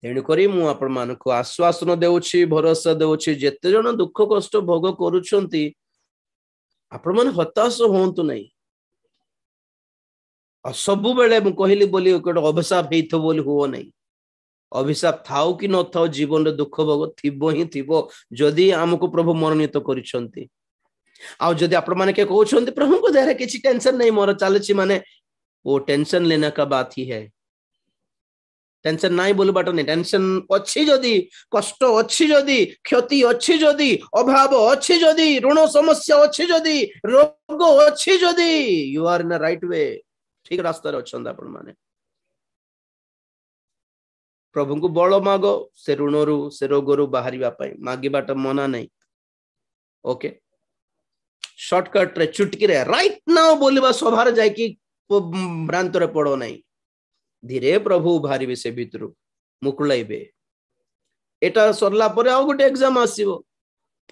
A: तेणु करी मु आपण मानको आश्वासन देउछि, भरोसा देउछि, जेते जण दुख कष्ट भोग करूछंती आपण मन हताश होंतु नहीं। और सबु बेले मु कहली बोली अभिशाप हेइथो बोली हुओ नहीं। अभिशाप थाउ कि न थाउ जीवन रे दुख भोग थिबो ही थिबो, जदि हमको प्रभु मनोनीत करिसंती। आ जदि आपण माने के कहउछंती प्रभु को देहरे किछि टेंशन नहीं मोर चालछि, माने वो टेंशन लेना का बात ही है। टेंशन नहीं बोल बाटो नहीं, टेंशन अच्छी जदि, कष्ट अच्छी जदि, क्षति अच्छी जदि, अभाव अच्छी जदि, ऋण समस्या अच्छी जदि, रोग अच्छी जदि, you are in right way, ठीक रास्ता रे अछन आपण माने। प्रभु को बळ मागो, से ऋणरू से रोगरू बाहरिबा पई मागिबाटा मना नहीं। ओके, शॉर्टकट रे चुटकी रे राइट नाउ बोलिबा सभार जाय कि भ्रांत रे पड़ो नहीं। धीरे प्रभु बाहरिबे से भितरु मुकुलाइबे। एटा सरला परे आ गोटे एग्जाम आसीबो।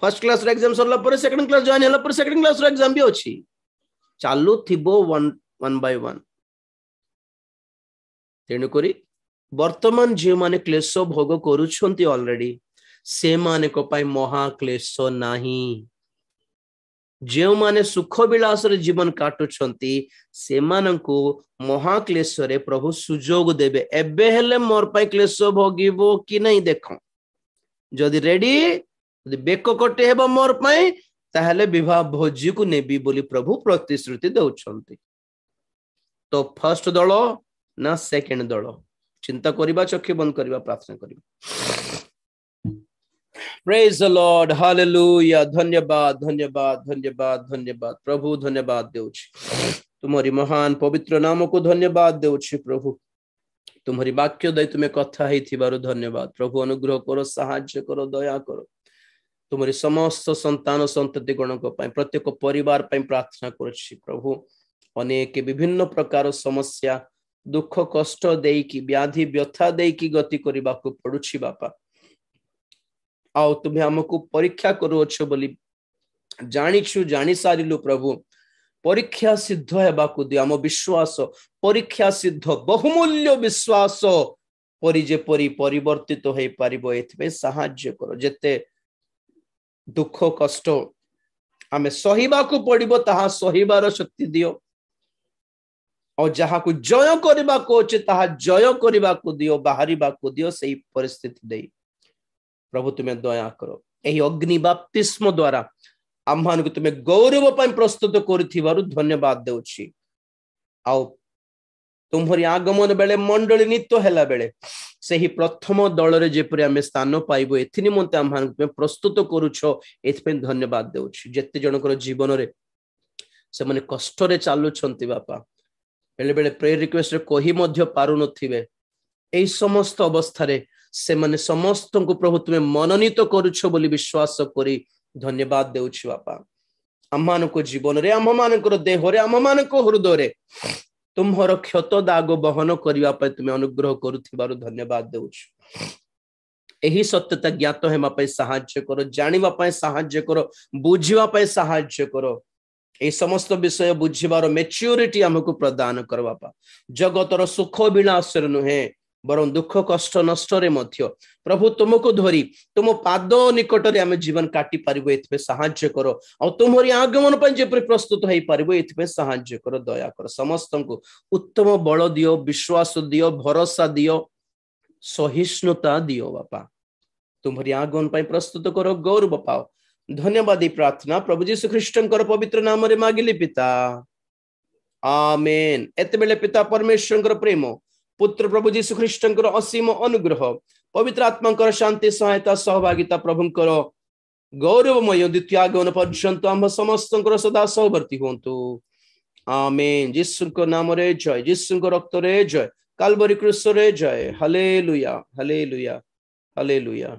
A: फर्स्ट क्लास रे एग्जाम सरला परे सेकंड क्लास जॉइन हला परे सेकंड क्लास रे एग्जाम भी अछि, चालू थिबो वन बाय वन। तेणु करी वर्तमान जे माने क्लेश भोग करूछंती ऑलरेडी, से माने को पाई महा क्लेश नाही। जे माने सुख विलास रे जीवन काटुछंती से माननको महाक्लेश रे प्रभु सुजोग देबे। एबे हेले मोर पाई क्लेश भोगिबो कि नहीं देखो, जदि रेडी, जदि बेक कटे हेबो मोर पाई, ताहले विवाह भोजी को नेबी बोली प्रभु प्रतिश्रुति दउछंती। तो फर्स्ट दल ना सेकंड दल, चिंता करिबा, चक्षु बंद करिबा, प्रार्थना करिबा। Praise the Lord, hallelujah, धन्यवाद धन्यवाद धन्यवाद धन्यवाद प्रभु, धन्यवाद देउछि तुम्हारी महान पवित्र नाम को, धन्यवाद देउछि प्रभु। तुम्हारी वाक्य दय तुम्हें कथा ही थिबारु धन्यवाद प्रभु। अनुग्रह करो, साहाय्य करो, दया करो। तुम्हारी समस्त संतान संतति गण को पाई, प्रत्येक परिवार पाई प्रार्थना करछि प्रभु। अनेक विभिन्न प्रकार समस्या, दुख कष्ट देकी, व्याधि व्यथा देकी गति करबा को पड़ुछि बापा। आओ तुम्हें हमको परीक्षा करूछ बोली जानिछु, जानि सारिलु प्रभु। परीक्षा सिद्ध हेबाकु दियो, आम विश्वास परीक्षा सिद्ध, बहुमूल्य विश्वास परि जे परि परिवर्तित हो पारिबो, एथबे साहाय्य करो। जेते दुख कष्ट आमे सहिबाकु पड़िबो, ताहा सहिबार शक्ति दियो। और जहा को जय करबा को अछि, ताहा जय करबा को दियो, बाहरिबा को दियो सही परिस्थिति देई प्रभु। तुम्हें दया करो। एही अग्नि बपतिस्म द्वारा आम्हान को तुम्हें गौरव पाई प्रस्तुत करिथिबारु धन्यवाद देउछि। आउ तुम्हारी आगमन बेले मंडली नित्य हेला बेले सही प्रथम दल रे जेपरि आमे स्थान पाइबो, एथि निमंते आम्हान को प्रस्तुत करूछो, एथि धन्यवाद देउछि। जेते जनकर जीवन रे से माने कष्ट रे चालू छंती बापा, बेले बेले प्रेयर रिक्वेस्ट रे कहि मध्य पारु नथिबे, एई समस्त अवस्था रे से माने समस्त को प्रभु तुम्हें मनोनीत करूछ बोली विश्वास करी धन्यवाद देउछि बापा। आम्हान को जीवन रे, आम्हान को देह रे, आम्हान को हृदय रे तुम्हार क्षत दाग बहन करबा पय तुम्हें अनुग्रह करूथिबारु धन्यवाद देउछि। एही सत्यता ज्ञात हेमा पय साहाय्य करो, जानिबा पय साहाय्य करो, बुझिबा पय साहाय्य करो। ए समस्त विषय बुझिबार मैच्योरिटी हमको प्रदान कर बापा। जगतर सुख विलास नुहे, बरं दुख कष्ट नष्ट रे मध्य प्रभु तुमको धरी तुम पाद निकट रे आमे जीवन काटी पारिबो एथबे सहाय्य करो और तुमरी आगमन पर जेपरि प्रस्तुत होई पारिबो एथबे सहाय्य करो दया करो समस्त को उत्तम बल दियो विश्वास दियो भरोसा दियो सहिष्णुता दियो बापा तुम्हारी आगमन पर प्रस्तुत करो गौरव पाओ धन्यवादी प्रार्थना प्रभु जीशु ख्रीष्टंकर पवित्र नाम रे मागिली पिता आमेन एते बेले पिता परमेश्वरंकर प्रेम पुत्र प्रभु जीशु ख्रीष्टंकर असीम अनुग्रह पवित्र आत्मांकर शांति सहायता सहभागिता प्रभुंकर गौरवमय द्वितीय आगमन पर्यंत आम समस्तंकर सदा सहवर्ती होंतु आमेन यीशुंकर नाम रे जय यीशुंकर रक्त रे जय काल्वरी क्रूस रे जय हालेलुया हालेलुया हालेलुया।